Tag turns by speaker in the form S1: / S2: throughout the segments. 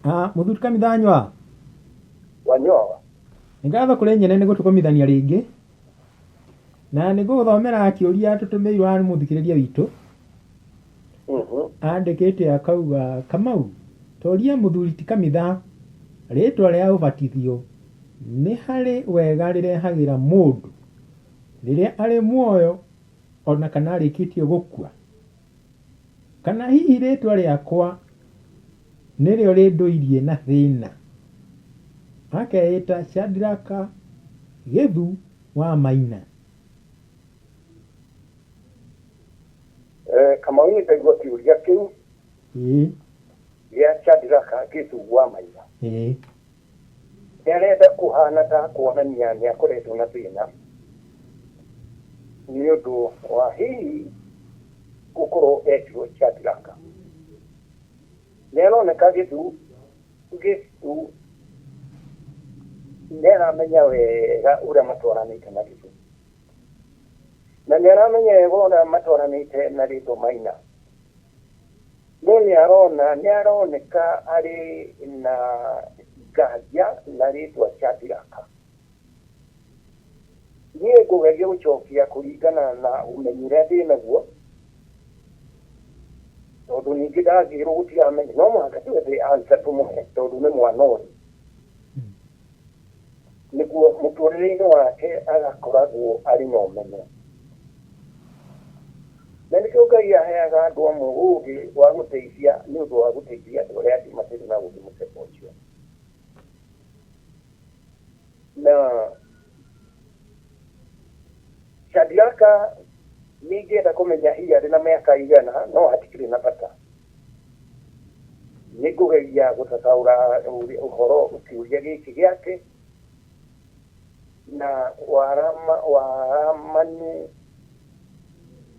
S1: Muthuri Kamithanywa.
S2: Wanyoa.
S1: Ngatho kuri nyene niguo tukomithania ringi. Na niguthomera kiuria tutumirwo ari muthikiriria witu. Andikite akauga Kamau. Toria muthuri ti Kamitha. Ritwa ria ubatithio ni hari wega rirehagira mundu riria ari muoyo ona kana arikitie gukua. Kana hihi ritwa riakwa nirio rinduirie na thina. Akeita Shadraka Githu wa Maina.
S2: Kamau ni tegwa kiuria kiu. Ya Shadraka Githu wa Maina. Nĩarenda kuhana ta kuonania nĩ akoretwo na thĩna nĩ ũndũ wa hihi gũkorwo etirwo Shadraka. Nĩaroneka Githu nĩaramenya wega ũrĩa matwaranĩte na Githu, na nĩaramenya wega ũrĩa matwaranĩte na rĩtwa Maina. No nĩaroneka arĩ na nganja na rĩtwa Shadraka. Niĩ ngũgeria gũcokia kũringana na ũmenyi ũrĩa ndĩ naguo, tondũ ningĩ ndangĩrwo gũtiramenya, no mũhaka twethe answer tũmũhe tondũ nĩ mwana ũyũ. Nĩguo mũtũrĩre-inĩ wake agakoragwo arĩ na ũmenyo. Na nĩkĩo Ngai aheaga andũ amwe ũũgĩ wa gũteithia nĩ ũndũ wa gũteithia andũ arĩa angĩ matirĩ na ũũgĩ mũthemba ũcio. Na Shadraka nĩngĩenda kũmenya hihi arĩ na mĩaka igana, no hatikĩrĩ na bata. Nĩngũgeria gũtaũra ũhoro ũkĩũria gĩkĩ gĩake na waramanu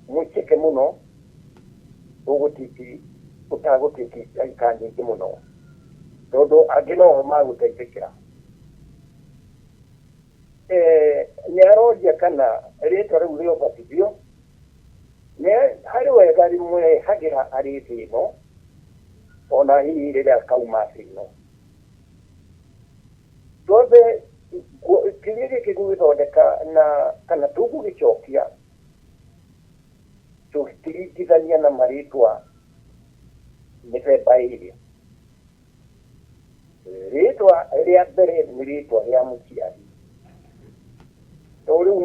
S2: mũcheke mũno ũtagũtiki aikara nyingĩ mũno, tondũ angĩ no magũteithĩkĩra. Nĩaroria kana rĩtwa rĩu rĩa ũbatithio harĩ wega rĩmũrehagĩra arĩ thĩ ĩno ona hihi rĩrĩa akauma thĩ ĩno. Tuothe kĩrĩa gĩkĩ gũgĩthondeka na kana tũgũgĩcokia tũgĩtigithania na marĩtwa mĩthemba ĩrĩ. Rĩtwa rĩa mbere nĩ rĩtwa rĩa mũciari. Rĩu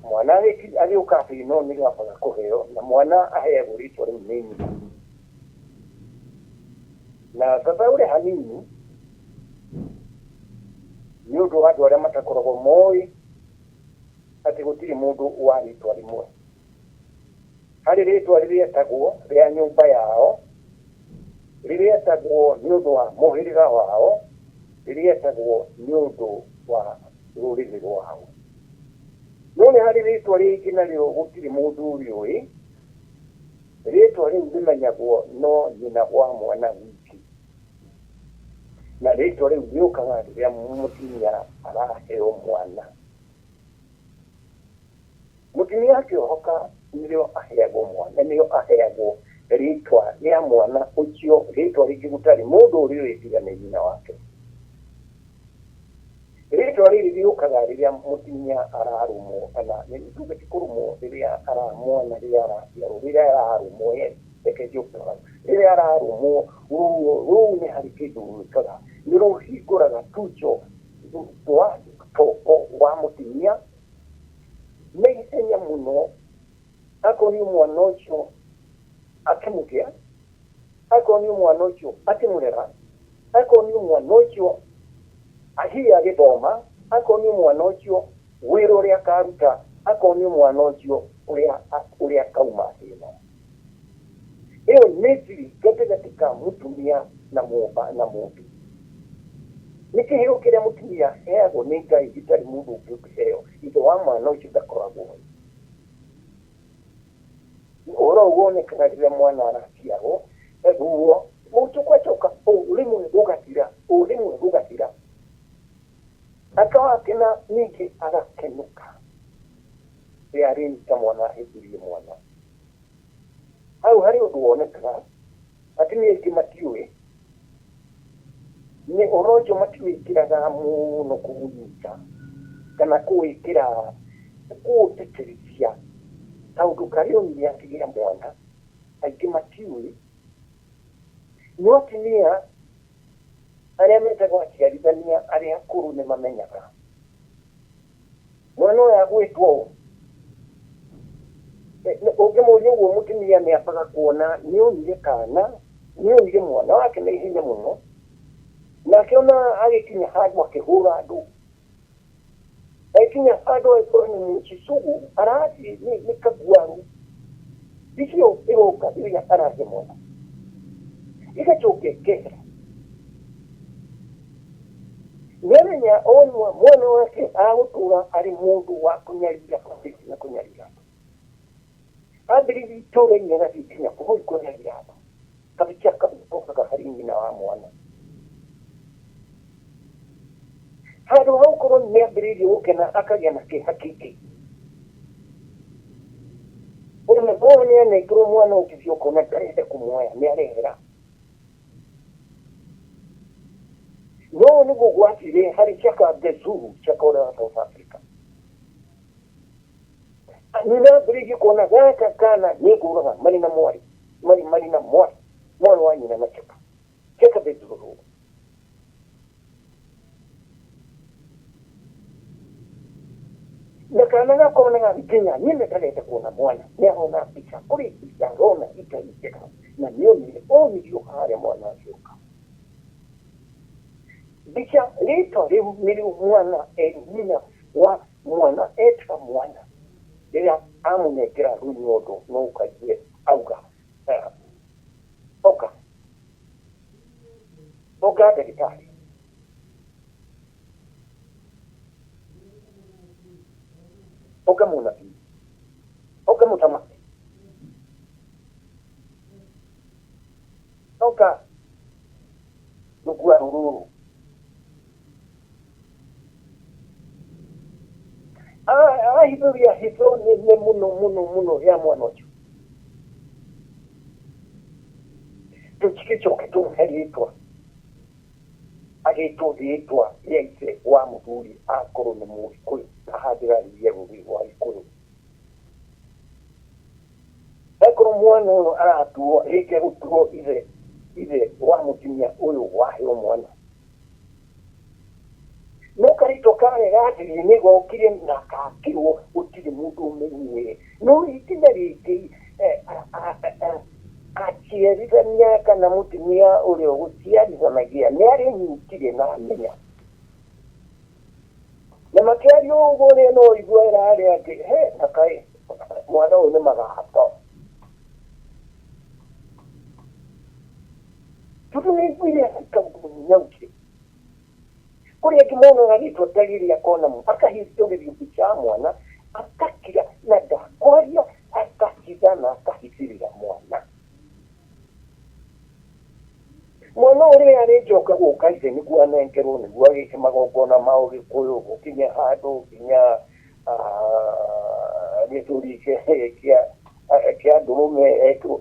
S2: mwana agĩũka thĩ ĩno nĩ gwabaga kũheo, na mwana aheagwo rĩtwa rĩu nĩ nyina. Na baba ũrĩa hanini nĩ ũndũ wa andũ arĩa matakoragwo moĩ atĩ gũtirĩ mũndũ wa rĩtwa rĩmwe. Harĩ rĩtwa rĩrĩetagwo rĩa nyũmba yao, rĩrĩetagwo nĩ ũndũ wa mũhĩrĩga wao, rĩrĩetagwo nĩ ũndũ wa rũrĩrĩ rwao. No nĩ harĩ rĩtwa rĩngĩ narĩo gũtirĩ mũndũ ũrĩũĩ. Rĩtwa rĩu rĩmenyagwo no nyina wa mwana wiki. Na rĩtwa rĩu rĩũkaga rĩrĩa mũtumia araheo mwana. Mũtumia akĩohoka nĩrĩo aheagwo mwana, nĩrĩo aheagwo rĩtwa rĩa mwana ũcio, rĩtwa rĩngĩ gũtarĩ mũndũ ũrĩũĩ tiga nĩ nyina wake. Rĩtwa rĩrĩ rĩũkaga rĩrĩa mũtumia ararũmwo, kana nĩtugĩti kũrũmwo rĩrĩa mwana rĩrĩa araciarwo, rĩrĩa ararũmwo reke njũkĩra, rĩrĩa ararũmwo rũu nĩ harĩ kĩndũ rwĩkaga, nĩ rũhingũraga tucho twa toko wa mũtumia na ihenya mũno, akonio mwana ũcio akĩmũgĩa, akonio mwana ũcio akĩmũrera, akonio mwana ũcio hihi agĩthoma, akonio mwana ũcio wĩra ũrĩa akaruta, akonio mwana ũcio ũrĩa akauma thĩ ĩno. Ĩyo nĩ thiri gatagatĩ ka mũtumia na mũndũ. Nĩ kĩheo kĩrĩa mũtumia aheagwo nĩ Ngai gĩtarĩ mũndũ ũngĩ ũngĩheo, ithe wa mwana ũcio ndakoragwo ho. Ũhoro ũguo wonekaga rĩrĩa mwana araciarwo, guo mũtukwacoka ũrĩmwe gũgathira. Akawakena ningĩ agakenũka rĩrĩa arĩnyita mwana ahĩmbĩrie mwana. Hau harĩ ũndũ wonekaga atumia aingĩ matiũĩ, orojo matiwikiraga muno kunyita kana kuwikira kuteterithia kaundu kario ni akigira mwana aingĩ matiũĩ no atumia arĩa metagwo aciarithania arĩa akũrũ nĩ mamenyaga mwana ũyũ agwĩtwo ũngĩmũria ũguo mũtumia nĩ ambaga kuona nĩonire kana nĩonire mwana wake na ihenya mũno nake ona agĩkinya handũ akĩhũra andũ agĩkinya handũ agĩkorwo nĩ mũcicugu arathi nĩ kaguaru icio ĩroka iria arathi mwana igacoka ĩkehera nĩamenya onwa mwana wake agũtũra arĩ mũndũ wa kũnyarira bũrũri na kũnyarira ambĩrĩria itũũra-inĩ agakinya kũhũri kũnyarira andũ kabikia kabicokaga harĩ nyina wa mwana handũ hau korwo nĩambĩrĩirie gũkena akagĩa na kĩeha kĩingĩ ũrĩme boa nĩanengerwo mwana ũngĩthiĩ ũkona ndarenda kũmuoya nĩarehera no nĩguo gwatire harĩ ciaka Gezuru ciaka ũrĩa wa South Africa nĩambĩrĩirie kuona gaka kana nĩngũraga marĩ na mwarĩ marĩ na mwarĩ mwana wa nyina na ciaka Gezuru na kana gakorwo nĩ gakinya nyine ndarenda kuona mwana nĩarona mbica kũrĩ mbica arona ikaingĩka na nĩonirio harĩa mwana acioka mbica rĩtwa rĩu nĩrĩo mwana nyina wa mwana eta mwana rĩrĩa amũnengera rũu nyondo no ũkaigua auga oka ndagĩtarĩ oka mũnabii oka mũthamaki oka rũkua rũrũ ahithũria hitho nĩ mũno ya mwana ũcio tũtigĩcoke tũmũhe rĩtwa agĩtwo rĩtwa rĩa ithe wa mũthuri akorwo nĩ Mũgĩkũyũ ahandĩra ria rũrĩ rwa Gĩkũyũ akorwo mwana ũyũ aratuo rĩngĩ gũtuo ithe wa mũtumia ũyũ waheo mwana no karĩtwa karĩa gathiĩ nĩ gokire na gakĩrwo gũtirĩ mũndũ ũmenyire no itinda rĩngĩ aciarithania kana mũtumia ũrĩa gũciarithanagia nĩ arĩnyitire na amenya na makĩaria ũguo rĩ no igua ĩrarĩ atĩ na kaĩ mwana ũyũ nĩ magahata tondũ nĩ iguire akamunyauke kũrĩa ngĩmonaga rĩtwa tagĩrĩ akona akahithũrĩrio mbica ya mwana akakira na ndakwaria akahitha na akahithĩrĩra mwana mwana ũrĩa arĩnjoka gũka ithe nĩguo anengerwo nĩguo agĩke magongona ma Ũgĩkũyũ gũkinya handũ nginya gĩthũri kĩa ndũrũme ekĩrwo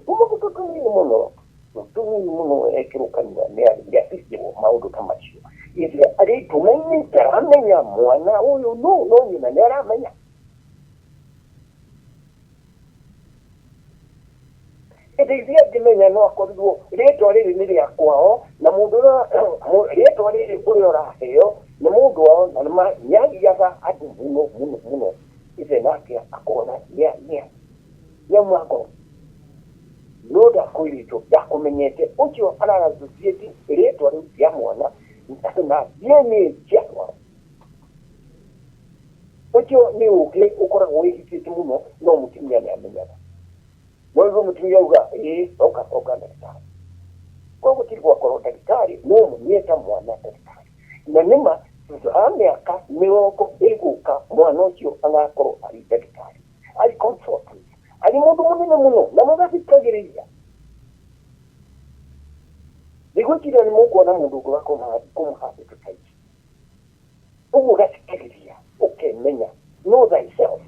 S2: tũnini mũno ekĩrwo kanua nĩ athithĩrwo maũndũ ta macio ithe arĩtũmainĩ ndaramenya mwana ũyũ no nyina nĩ aramenya ithia ngĩmenya no akorirwo rĩtwa rĩrĩ nĩ rĩa kwao na mũndũ rĩtwa rĩrĩ ũrĩa ũraheo nĩ mũndũ wao na nĩagiaga andũ mũno ithe nake akona nĩauma ngoro no ndakwĩrĩtwo ndakũmenyete ũcio araracũciĩti rĩtwa rĩu cia mwana na DNA ciakwa ũcio nĩ ũgĩ ũkoragwo wĩhithĩte mũno no mũtumia nĩ amenyaga mwaigua mũtumia auga oka ndagĩtarĩ koguo tiri gwakorwo ndagĩtarĩ no mũnyeta mwana ndagĩtarĩ na nĩma thutha wa mĩaka mĩrongo ĩgũka mwana ũcio agakorwo arĩ ndagĩtarĩ arĩ consultant arĩ mũndũ mũnene mũno na mũgathikagĩrĩria nĩgwĩkira nĩ mũkuona mũndũ ũngĩ kũmũhandĩka kaingĩ ũguo ũgathikagĩrĩria ũkemenya know thyself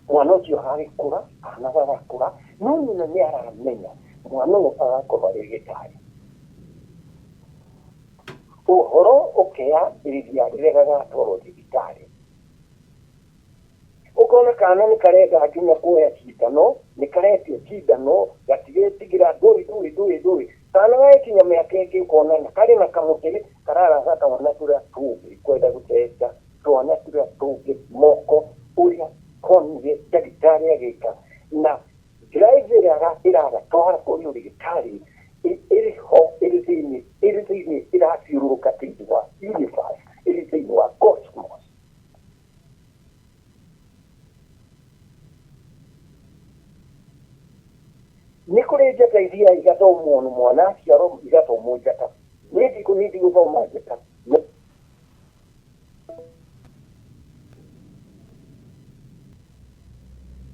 S2: mwana ũcio agĩkũra anaga agakũra no nyina nĩ aramenya mwana ũyũ agakorwo arĩ gĩtarĩ uhoro ukiambiriria riria gagatwarwo thibitari ukona kana ni karega nginya kuoya cindano ni karetio cindano gatigetigira nduri kana gakinya mĩaka ĩngĩ ukona na kari na kamũtĩ kararaga twana tũrĩa tũngĩ kwenda gũcenja twana tũrĩa tũngĩ moko ũrĩa konire ndagĩtarĩ agĩka na drive ĩragatwara kũrĩ ũrigitari ĩrĩho ĩrĩ thĩinĩ ĩrathiũrũrũka thĩinĩ wa universe ĩrĩ thĩinĩ wa cosmos. Nĩ kũrĩ njata iria igathomwo nĩ mwana aciarwo igathomwo njata nĩndi gũthoma njata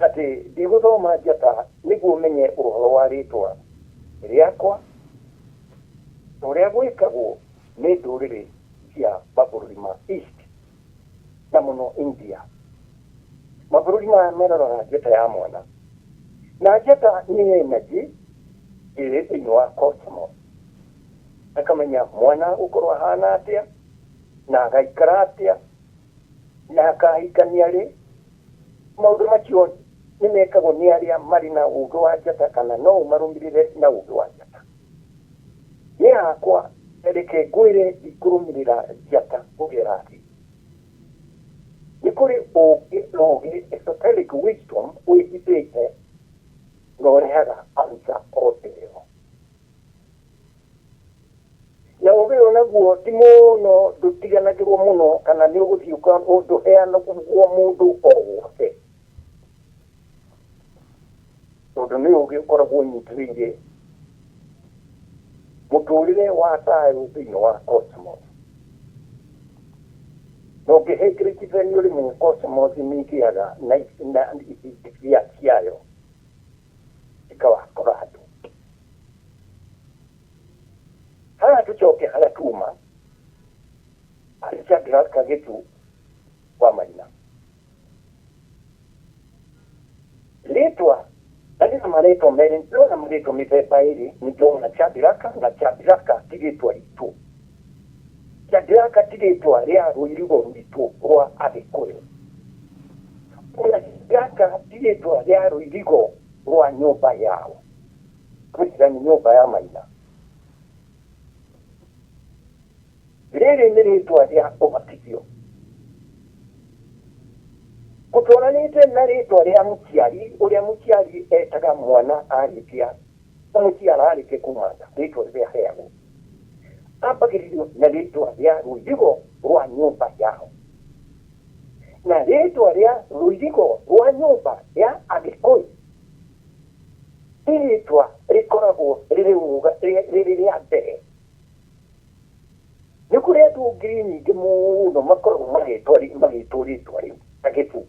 S2: atĩ ndigũthoma njata nĩguo menye ũhoro wa rĩtwa rĩakwa ũrĩa gwĩkagwo nĩ ndũrĩrĩ cia mabũrũri ma East na mũno India. Mabũrũri maya meroraga njata ya mwana na njata nĩ energy ĩrĩ thĩinĩ wa cosmos akamenya mwana gũkorwo ahana atĩa na agaikara atĩa na akahikania rĩ. Maũndũ macio nĩ mekagwo nĩ arĩa marĩ na ũũgĩ wa njata kana no ũmarũmĩrĩre na ũũgĩ wa njata. Niĩ hakwa reke ngwĩre ikũrũmĩrĩra njata ũgera thĩ. Nĩ kũrĩ ũũgĩ esoteric wisdom wĩhithĩte na ũrehaga answer oteo. Na ũũgĩ ũyũ naguo ti mũno ndũtiganagĩrwo mũno kana nĩ ũgũthiĩ ndũheanagwo mũndũ o wothe, tondũ nĩ ũũgĩ ũkoragwo ũnyitĩrĩire mũtũrĩre wa thayũ thĩinĩ wa cosmos. Na ũngĩhĩngĩrĩkithania ũrĩmi cosmos nĩ ĩgĩaga na ithia ciayo ikawakora andũ. Haha tũcoke harĩa tuma harĩ Shadrach Gĩtu wa Maina. Rĩtwa na marĩtwa merĩ ndĩrona marĩtwa mĩthemba ĩrĩ nĩ ndĩrona Shadrach na Shadrach ti rĩtwa ritũ. Shadrach ti rĩtwa rĩa rũirigo rwitũ rwa Agĩkũyũ. Na Shadrach ti rĩtwa rĩa rũirigo rwa nyũmba yao kwĩrani nyũmba ya Maina. Rĩrĩ nĩ rĩtwa rĩa ũbatithio gũtwaranĩte na rĩtwa rĩa mũciari ũrĩa mũciari etaga mwana arĩkia na mũciari arĩkia kuma nda. Rĩtwa rĩrĩa heagwo ambagĩrĩrio na rĩtwa rĩa rũirigo rwa nyũmba yao, na rĩtwa rĩa rũirigo rwa nyũmba ya Agĩkũyũ rĩtwa rĩkoragwo rĩrĩ rĩa mbere. Nĩ kũrĩ andũ ngiri nyingĩ mũno makoragwo magĩtwo rĩtwa rĩu ta Gĩtu.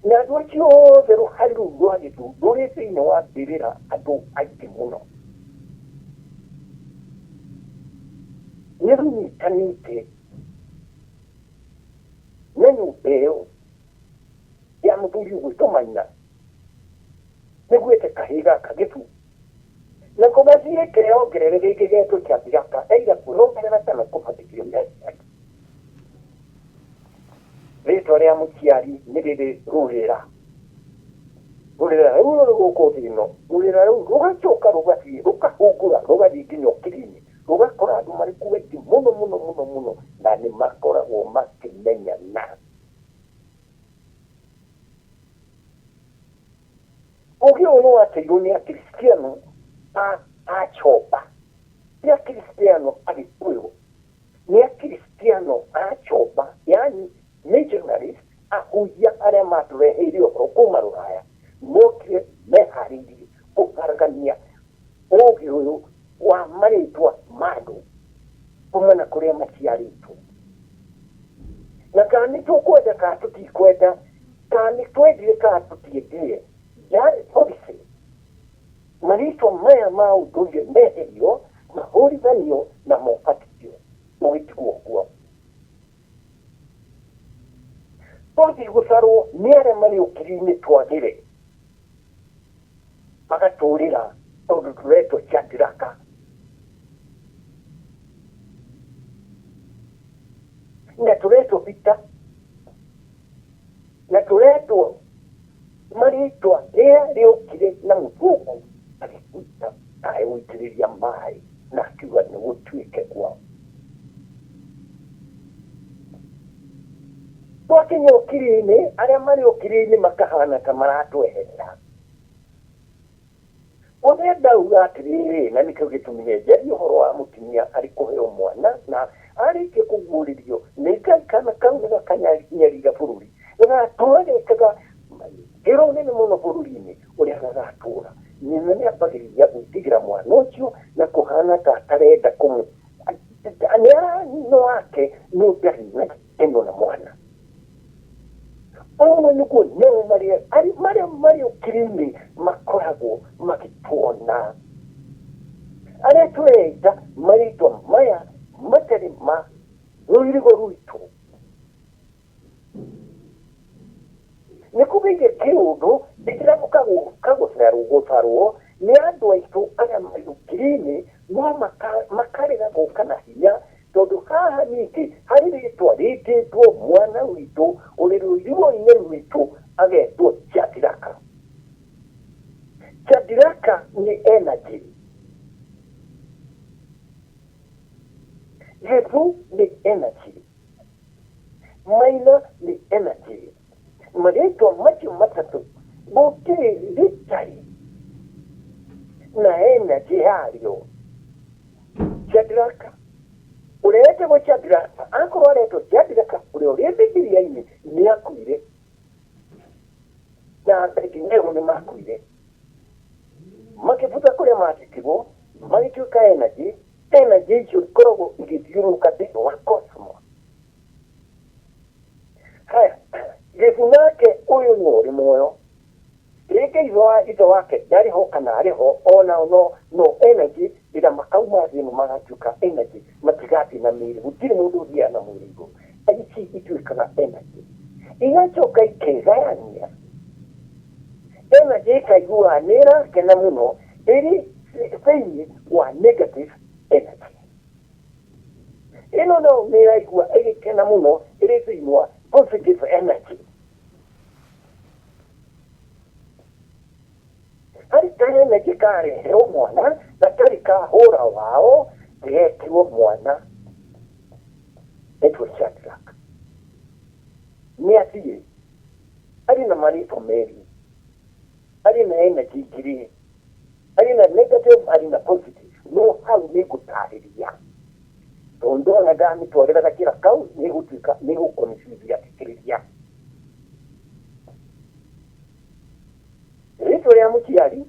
S2: Na andũ acio othe rũhari rũu rwa Gĩtu rũrĩ thĩinĩ wa mbĩrĩra andũ aingĩ mũno. Nĩ rũnyitanĩte na nyũmba ĩyo ya mũthuri ũgwĩtwo Maina nĩguo kahĩĩ gaka Gĩtu na kũmathiĩ keongerere gĩkĩ getwo Shadrach eiga kwĩrongerera kana kũbatithio mĩaka. Rĩtwa rĩa mũciari nĩ rĩrĩ rũrĩra rũu rũrĩ gũkũ thĩ ĩno. Rũrĩra rũu rũgacoka rũgathiĩ rũkahungũra rũgathiĩ nginya ũkiri-inĩ rũgakora andũ marĩ kuo aingĩ mũno na nĩ makoragwo makĩmenyana. Ũũgĩ ũyũ nĩ wateirwo nĩ Akristiano a Choba, nĩ Akristiano Agĩkũyũ, nĩ Akristiano a Choba, yani missionaries, ahunjia arĩa matũreheire ũhoro kuma Rũraya mokire meharĩirie kũgaragania ũũgĩ ũyũ wa marĩtwa ma andũ kumana kũrĩa maciarĩtwo. Na kana nĩ tũkwenda kana tũtikwenda, kana nĩ twendire kana tũtiendire, yarĩ policy marĩtwa maya ma ũndũire meherio mahũrithanio na mobatithio mũgĩtigwo kuo. Tũthiĩ gũcarwo nĩ arĩa marĩ ũkiri-inĩ twagĩre magatũũrĩra tondu turetwo Shadraka na turetwo Peter na turetwo maritwa ria riukire na muthungu agikuta aewitiriria mai na akiuga ni gutuike kwao. Twakinya ukiri-ini aria mari ukiri-ini makahana ta maratweherera. Othe ndauga atiriri na nikio gitumenye njeri uhoro wa mutumia ari kuheo mwana na arike kuguririo ni Ngai kana kau gakanyariga bururi na twarekaga gero nene muno bururi-ini uria gagatura nyina ni ambagiriria gwitigira mwana ucio na kuhana ta atarenda kumu ania no wake no ndari na eno na mwana. Ono nikuo neo Maria ukiri-ini makoragwo magituona. Aria tureita maritwa maya matari ma rũirigo rwitũ nĩ kũgeire kĩũndũ ndĩkĩramuka gũtarwo nĩ andũ aitũ arĩa marĩ ũkiri-ini no makarega gũka na hinya tondũ haha ningĩ harĩ rĩtwa rĩtĩtwo mwana witũ ũrĩ rũirigo-inĩ rwitũ agetwo Shadraka. Shadraka nĩ energy. Yesu ni energy. Maina ni energy. Marĩtwa macio matatũ gũtirĩ rĩtarĩ na energy yario. Shadraka ũrĩa etagwo Shadraka akorwo aretwo Shadraka ũrĩa ũrĩ Bibilia-inĩ nĩ akuire na Abedinego nĩ makuire makĩbutha kũrĩa mandĩkirwo magĩtuĩka energy. Energy icio ikoragwo igĩthiũrũrũka thĩinĩ wa cosmos. Haya, Jesũ nake ũyũ nĩ ũrĩ muoyo rĩngĩ ithe wake ndarĩ ho kana arĩ ho onao no energy ĩrĩa makauma thĩinĩ magatuĩka energy matigathiĩ na mĩĩrĩ gũtirĩ mũndũ ũthiaga na mwĩrĩ igũrũ. Ici ituĩkaga energy igacoka ikegayania. Energy ĩkaiguaga nĩ ĩrakena mũno ĩrĩ thĩinĩ wa negative energy. Ino no nĩ ĩraigua ĩgĩkena mũno ĩrĩ thĩinĩ wa positive energy. Harĩ ta energy kareheo mwana gatarĩ kahũra wao getirwo mwana etwo Shadraka. Nĩ athiĩ arĩ na marĩtwa merĩ, arĩ na energy ngiri, arĩ na negative, arĩ na positive. No hau nĩ ngũtarĩria tondũ ona ndamĩtwarĩra gakĩra kau nĩ gũtuĩka nĩ gũkonfuse athikĩrĩria. Rĩtwa rĩa mũciari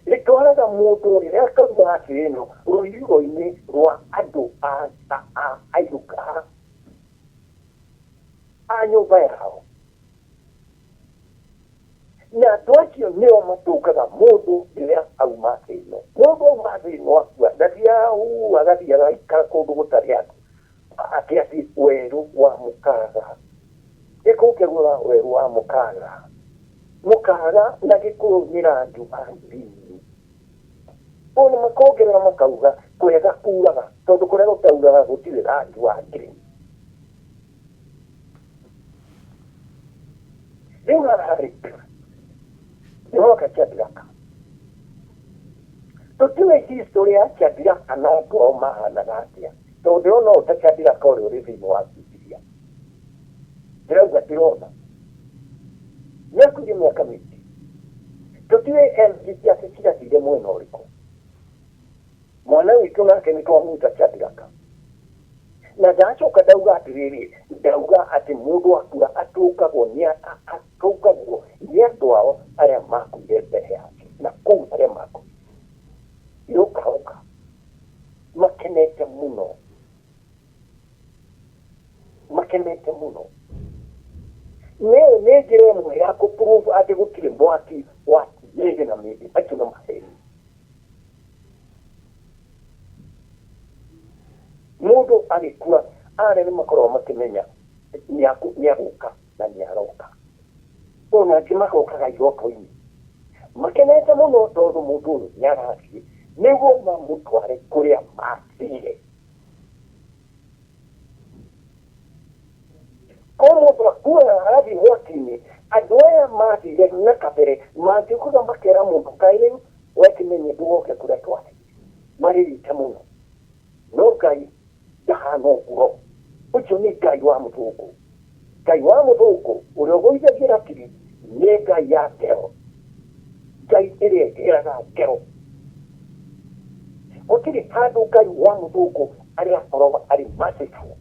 S2: rĩtwaraga mũndũ rĩrĩa kauma atĩ ĩno rũirigo-inĩ rwa andũ a nyũmba yao na andũ acio nĩo matũngaga mũndũ rĩrĩa auma thĩ ĩno. Mũndũ auma thĩ ĩno akua ndathiaga agathiĩ agaikara kũndũ gũtarĩ andũ akĩathiĩ werũ wa mũkaga. Gĩkũyũ kĩgũra werũ wa mũkaga na Gĩkũyũ nĩ randu a ndini. Ũũ nĩ makongerera makauga kwega kuraga tondũ kũrĩa gũtauraga gũtirĩ randu wa ndini. Rĩu harĩ nĩhoka Shadraka tũtiũĩ history ya Shadraka na andũ ao mahanaga atĩa tondũ ndĩrona ũũ ta Shadraka ũrĩa ũrĩ thĩinĩ wa Bibilia. Ndĩrauga ndĩrona nĩakuire mĩaka mĩingĩ. Tũtiũĩ energy ciake cigathire mwena ũrĩkũ. Mwana witũ nake nĩ twamuta Shadraka na ndacoka ndauga atĩrĩrĩ, ndauga atĩ mũndũ akua atũngagwo nĩ andũ ao arĩa makuire mbere yake na kũu arĩa makuire yũkaũka makenete mũno nĩ njĩra ĩmwe ya kũprove atĩ gũtirĩ mwaki wa mĩĩrĩ na mĩĩrĩ acio na maheni. Mũndũ agĩkua arĩa nĩ makoragwo makĩmenya nĩ agũka na nĩ aroka. Ona angĩ magokaga iroto-inĩ makenete mũno tondũ mũndũ nĩarathiĩ nĩguo mamũtware kũrĩa mathire. Ko mũndũ akuona arathiĩ mwaki-inĩ, andũ aya mathire na kabere mangĩkũga makera mũndũ kaĩ rĩu wekĩmenye ndũgoke kũrĩa twathiĩ, marĩrĩte mũno. No Ngai ndahana ũguo. Ũcio nĩ Ngai wa mũthũngũ. Ngai wa mũthũngũ ũrĩa ũgũithagia kiri nĩ Ngai ya ngero, Ngai ĩrĩa ĩgĩraga ngero. Gũtirĩ handũ Ngai wa mũthũngũ arĩa akoragwo arĩ merciful.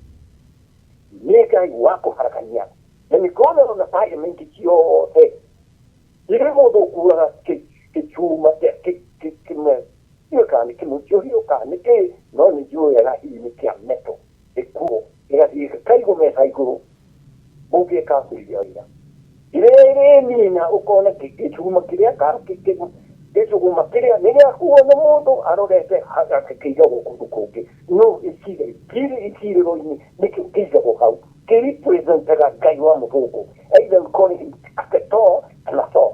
S2: Nĩ Ngai wa kũharakania. Na mĩkono na parliament ciothe irĩ mũndũ kuaga kĩchuma kĩmwe kana kĩmũtiohio kana kĩ no nĩ njũyaga hihi nĩ kĩa meto ĩkuo ĩgathiĩ kaigũ mesa igũrũ ũngĩkakwĩria wĩra irĩ nina ũkona gĩchuma kĩrĩa gĩcuguma kĩrĩa nĩ gĩakuo nĩ mũndũ arorete kĩigagwo kũndũ kũngĩ no icirĩro-inĩ nĩkĩo kĩigagwo hau kĩrepresentaga Ngai wa mũthũngũ. Either we call him Thor kana Thor.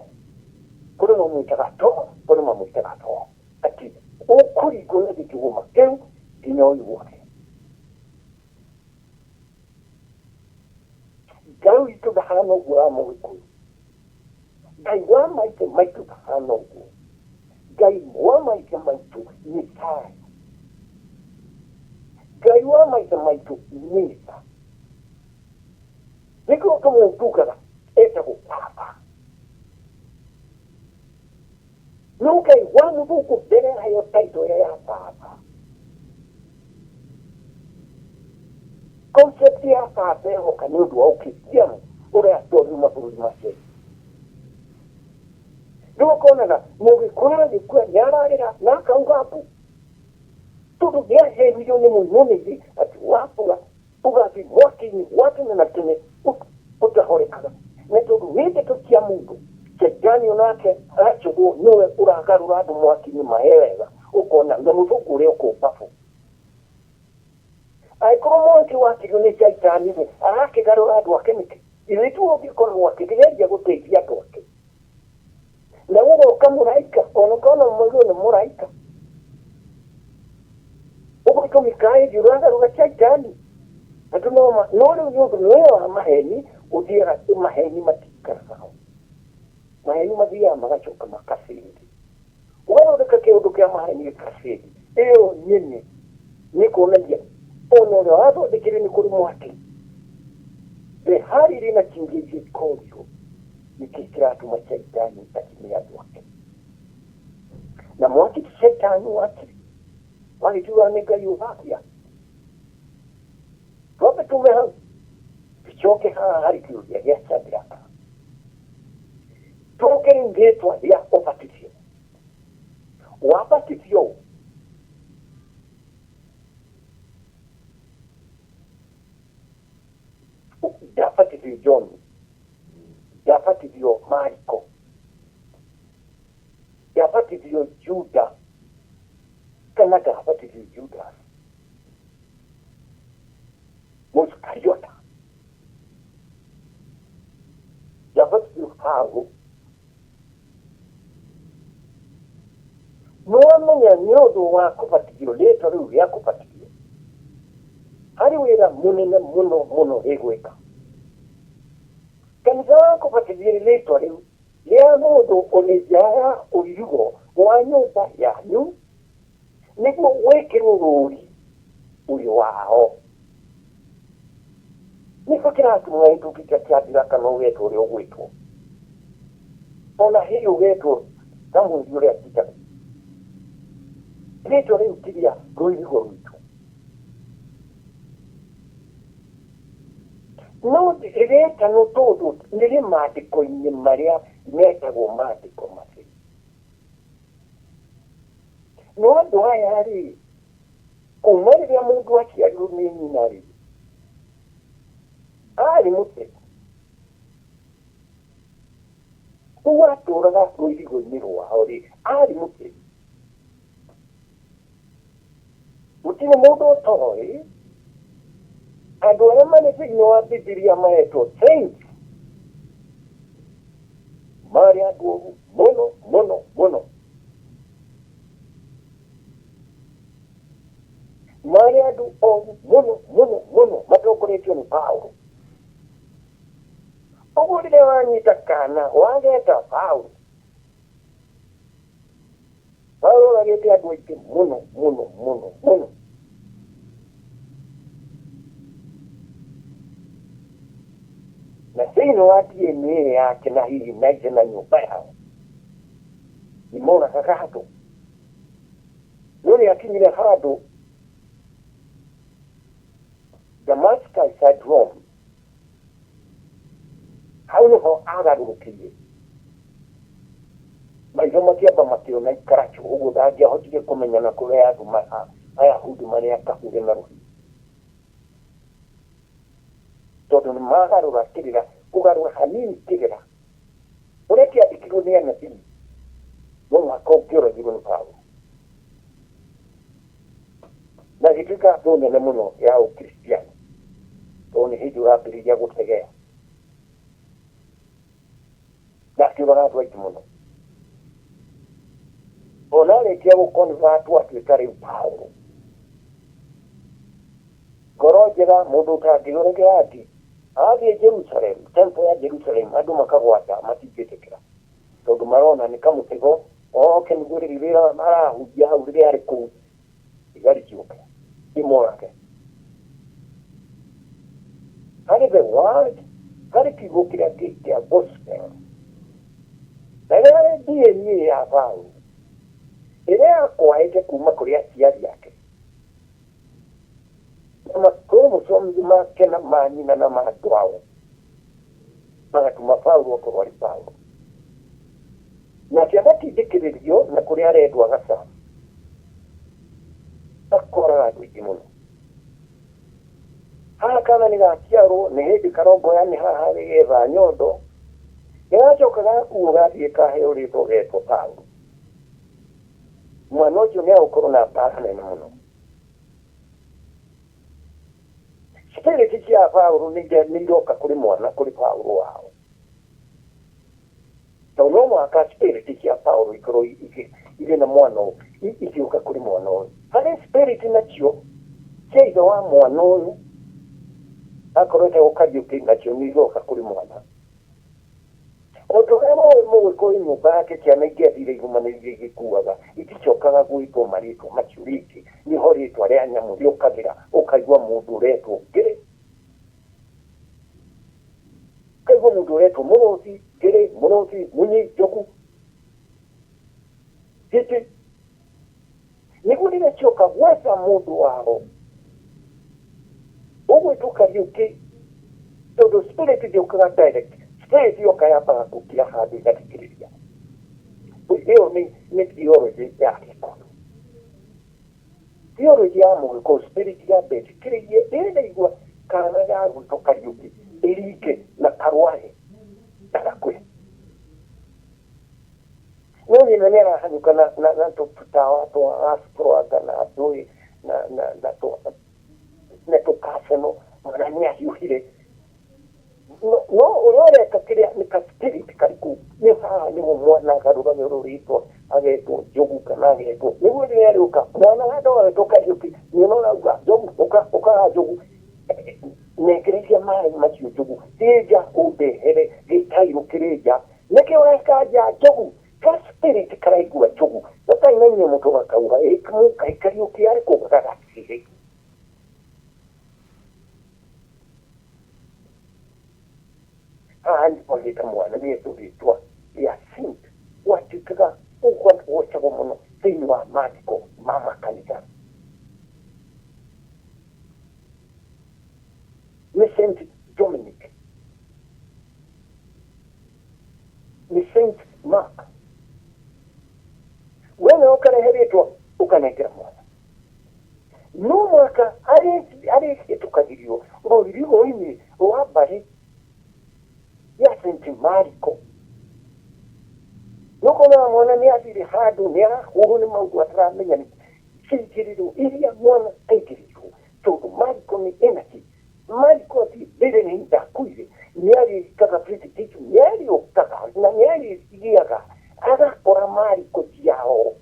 S2: Kũrĩ mamwĩtaga Thor, kũrĩ mamwĩtaga Thor. Ati ũkũringwo na gĩchuguma kĩu nginya ũiguane. Ngai witũ ndahana ũguo wa Mũgĩkũyũ. Ngai wa maithe maitũ ndahana ũguo. Ngai wa maithe maitũ nĩ thayũ. Ngai wa maithe maitũ nĩ tha. Nĩkĩo tũmũndugaga etagwo Baba. No Ngai wa mũthũngũ ndareheo taitũ ya Baba. Concept ya Baba ĩhoka nĩ ũndũ wa ũkristiano ũrĩa atwarĩirwo mabũrũri macio. Rĩu ũkonaga Mũgĩkũyũ agĩkua nĩararĩra na akauga mbu. Tondũ nĩahenirio nĩ mũnũmĩthi atĩ wabũra ũgathiĩ mwaki-inĩ wa tene na tene ũtahorekaga. Nĩ tondũ wĩtĩkio kĩa mũndũ Shetani onake arachugwo niwe ũragarũra andũ mwaki-inĩ mahe wega ũkona na mũthũngũ ũrĩa ũkũmbabu. Angĩkorwo mwaki wakĩrio nĩ Shetani-rĩ arakĩgarũra andũ ake nĩkĩ? Ithuĩ tũngĩkorwo akĩgeria gũteithia andũ ake. Na gũgoka mũraika onakorwo mũndũ nĩ mũraika. Ũgwĩtwo Mikaeli ũragarũra Shetani. Andũ no rĩu nĩ ũndũ nĩwe wa maheni ũthiaga maheni matikaraga hau. Maheni mathiaga magacoka makacĩndi. Ũgathondeka kĩũndũ kĩa maheni gĩkacĩndi. Ĩyo nyene nĩ kuonania ona ũrĩa wathondekire nĩ kũrĩ mwaki. Harĩ na kĩngĩji kũrio nĩkĩ kĩratũma Shetani akĩmĩa andũ ake. Na mwaki ti Shetani wakire. Wagĩtuga nĩ Ngai ũgakĩa. Twambe tume hau. Tucoke haha harĩ kĩũria gĩa Shadraka. Tũke rĩu rĩtwa rĩa ũbatithio. Wabatithio ndabatithio John, ndabatithio Mariko, ndabatithio Juda, kana ndabatithio Judas Muskariota, ndabatithio Paulo. Nĩwamenya nĩ ũndũ wa kũbatithio rĩtwa rĩu rĩa kũbatithio harĩ wĩra mũnene mũno mũno rĩgwĩka. Kanitha wa kũbatithio rĩtwa rĩu rĩa mũndũ ũrĩ nja ya ũirigo wa nyũmba yanyu nĩguo wĩkĩrwo rũũri ũrĩ wao. Nĩkĩo kĩratũma gĩtũngĩka kĩa Shadraka no wetwo ũrĩa ũgwĩtwo. Ona hĩ ũgetwo ta mũndũ ũrĩa Peter. Rĩtwa rĩu ti rĩa rũirigo rwitũ. No rĩretano tondũ nĩrĩ maandĩko-inĩ marĩa metagwo maandĩko macio. No andũ aya-rĩ, kuma rĩrĩa mũndũ aciarirwo nĩ nyina-rĩ, arĩ mũtego. Kũu atũũraga rũirigo-inĩ rwao-rĩ, arĩ mũtego. Gũtirĩ mũndũ ũtoĩ. Andũ arĩa marĩ thĩinĩ wa Bibilia maretwo saints marĩ andũ mũno mũno mũno. Paulo Paulo agĩte andũ aingĩ mũno na thĩinĩ wa DNA yake na hihi naije na nyũmba yao nĩmonaga handũ no nĩakinyire handũ Damascus syndrome hau nĩho agarũrũkĩire maitho makĩamba makĩona ikaracho ũguo ndangĩahotire kũmenyana kũrĩa andũ Ayahudi marĩa akahure na rũhiũ tondũ nĩmagarũra kĩrĩra kũgarũra hanini kĩrĩra ũrĩa kĩandĩkirwo nĩ anabii no mwaka ũngĩoragirwo nĩ Paulo na gĩtuĩka thũ nene mũno ya ũkristiano tondũ nĩ hĩndĩ ũrambĩrĩria gũtegea na akĩũraga andũ aingĩ mũno ona arĩkia gũkonvatwo atuĩka rĩu Paulo ngoro njega mũndũ ũtangĩũrĩkĩra atĩ athiĩ Jerusalem temple ya Jerusalem andũ makagwata matingĩtĩkĩra tondũ marona nĩ kamũtego oke nĩguo rĩrĩa marahunjia hau rĩrĩa arĩ kũu igari ciũke imorage harĩ the word harĩ kiugo kĩrĩa kĩa gospel na rĩrĩa DNA ya Paulo ĩrĩa akwaĩte kuma kũrĩ aciari ake chromosomes make na manyina na mandũ ao magatũma Paulo akorwo arĩ Paulo nake agatindĩkĩrĩrio na kũrĩa arendwo agacama akoraga andũ aingĩ mũno haha kana nĩ gaciarwo nĩ hĩndĩ karongoya nĩ haha nĩgetha nyondo gagacoka gakuo gathiĩ kaheo rĩtwa getwo Paulo mwana ũcio nĩ agũkorwo na mbara nene mũno spirit cia Paulo nĩ iroka kũrĩ mwana kũrĩ Paulo wao tondũ no mũhaka spirit cia Paulo ikorwo irĩ na mwana ũyũ igĩũka kũrĩ mwana ũyũ harĩ spirit nacio cia ithe wa mwana ũyũ akorete gũkariũkĩ nacio nĩ iroka kũrĩ mwana ũndũ ũrĩa mũgĩkũyũ nyũmba yake ciana ingĩathire ihumanĩrire igĩkuaga iticokaga gwĩtwo marĩtwa macio rĩngĩ nĩho rĩtwa rĩa nyamũ rĩũkagĩra ũkaigua mũndũ ũretwo ngĩrĩ ũkaigua mũndũ ũretwo mũrũthi ngĩrĩ mũrũthi munyi njoku gĩtĩ nĩguo rĩrĩa cioka gwetha mũndũ wao ũgwĩtwo Kariũki tondũ spirit ndĩũkaga direct spirit yoka yambaga gũkira handũ igathikĩrĩria ĩyo nĩ theology ya gĩkũyũ theology ya mũgĩkũyũ spirit ya mbĩtĩkĩrĩrie ĩrĩigua kana ya gwĩtwo Kariũki ĩringe na karware ndagakwe no nyina nĩ arahanyũka na tũtawa twa asproaga na ndũĩ na tũkaceno mwana nĩ ahiũhire no ũroreka kĩrĩa nĩ ka spirit karĩkũ nĩ haha nĩho mwana agarũrage rũrĩtwa agetwo Njogu kana agetwo nĩguo rĩrĩa rĩũka mwana handũ agetwo Kariũki nĩona ũrauga Njogu ũkaga Njogu nengereria maĩ macio Njogu tĩnja ũndehere gĩtairũ kĩrĩ nja nĩkĩo ũrekanja Njogu ka spirit karaigua Njogu gakainainie mũtwe gakauga ĩkamũka Kariũki arĩ kũgaga gacirĩ andĩkwagĩte mwana nĩetwo rĩtwa rĩa Saint watuĩkaga ũgwacagwo mũno thĩinĩ wa maandĩko ma makanitha nĩ Saint Dominic nĩ Saint Mark wene ũkarehe rĩtwa ũkanengera mwana no mwaka arĩhĩtũkagĩrio rũrĩrĩ-inĩ rwa mbarĩ ya Saint Mariko nũkona mwana nĩ athire handũ nĩ arahũrwo nĩ maũndũ ataramenya nĩ ciĩkĩrĩrwo iria mwana aingĩrĩirwo tondũ Mariko nĩ enaki Mariko atĩ mbere nĩ ndakuire nĩ arĩkaga predicate nĩ arĩũkaga na nĩ arĩgiaga agakora Mariko ciao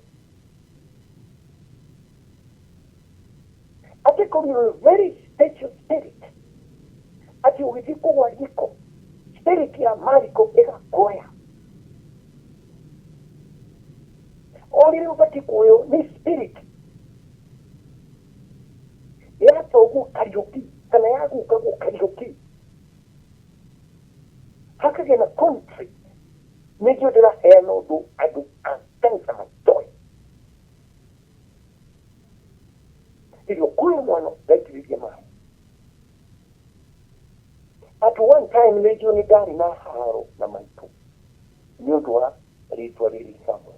S2: atĩ kũrĩ very special spirit atĩ ũgĩthiĩ kũgwa riko spirit ya Mariko ĩgakuoya Olire ubatiko yo ni spirit. Ya togu kariuki, kana yagu kagu kariuki. Haka gena country. Medio de la heno do adu antensa ma toy. Ilio kuyo mwano daitu vivya mai. At one time medio ni gari na haro na maitu. Nyodwa ritwa lili samwe.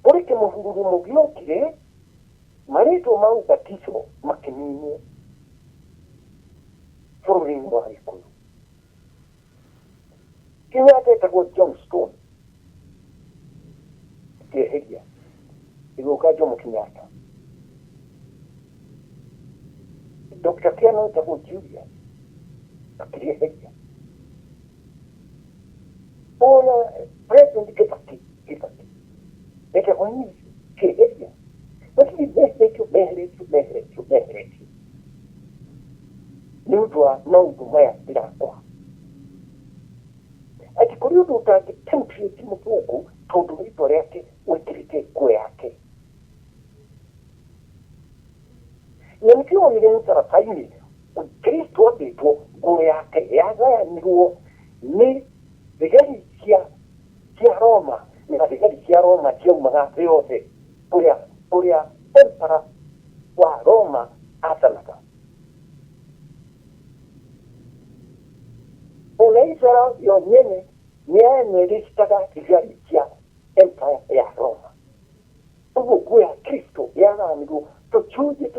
S2: Porike muhururu mugiokire, marito mau batizo makinini. Fururini wa hikuyu. Kenyatta itakuwa John Stone. Kehegia. Igoka Jomo Kenyatta. Dr. Piano itakuwa Julia. Kehegia. Ona President Kibaki. Eka kwa nini? Kehegia. Lakini meheretu. Nudwa na udumaya bila kwa. Ati kuri udu utake template mutuku tondu ritwa riake wikirite kwe yake. Na nikio nirenza saini Kristo nditwo kwe yake yaga niguo ni thigari cia Roma na thigari cia Roma ciaumaga thĩ yothe ũrĩa emperor wa Roma athanaga. Unaisara yonyene niaenelistaga thigari cia empire ya Roma. Ugu kwe ya Kristo yaga niguo tuchuje.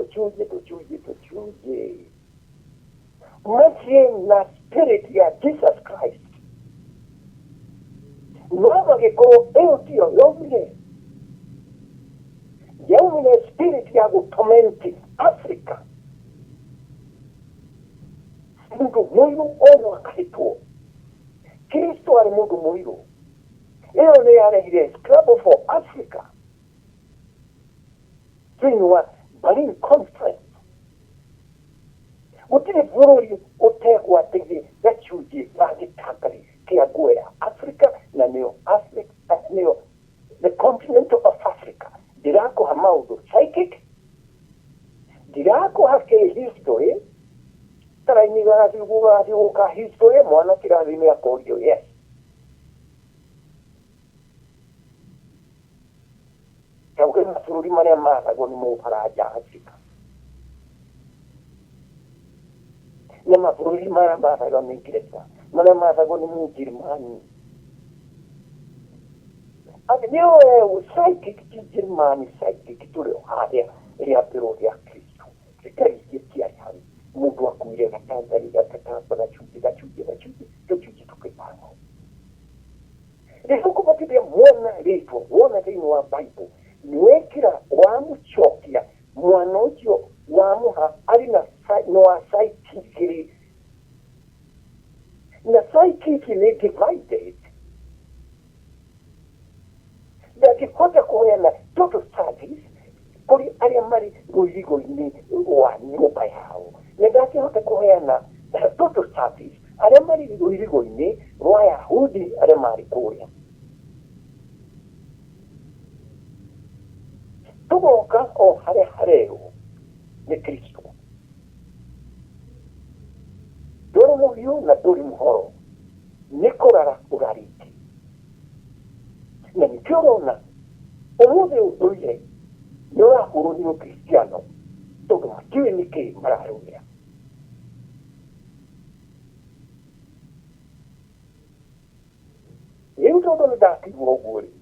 S2: Mwasie na spirit ya Jesus Christ. Mwaba giko eutio yomile. Yaumile spirit ya gutomenti Africa. Mundu mwiru ono akaituo. Kristo ali mundu mwiru. Eo ne arehire scrabble for Africa. Tuinua Berlin Conference. Utile vururi utegwa tegi gachuji vagi takari kia guera Africa na neo Africa neo the continent of Africa. Dirako hamaudo psychic. Dirako hake history. Tara iniga uka history mwana kirari ya kodio yes. Kauke masururi mane mara goni mo faraja Africa. Nema sururi mara mara goni Ingereza. Mane mara goni mu Jerumani. Ati niyo psychic Jerumani psychic tule haya ya pero ya Kristo. Sikari yetia yani. Mundu akwire na Tanzania katapa na chuki tukipano. Nikuko batibia mwana rito, mwana tinu wa Bible. Niwekira wamu chokia, mwanojo wamuha alina noa saikikiri. Na saikikiri divided. Daki kota kuhena total service, kuri ariamari goigo ini wa nyumba yao. Nedaki hota kuhena total service, ariamari goigo ini wa Yahudi ariamari kuria. Tuboka o hareo ni Kristo. Dori muhiu na dori muhoro. Nikorara ugariki. Na nikiorona umuthi uduire niora huru ni Kristiano. Todo matiwe nike mararuya. Yeu todo ndaki uroguri.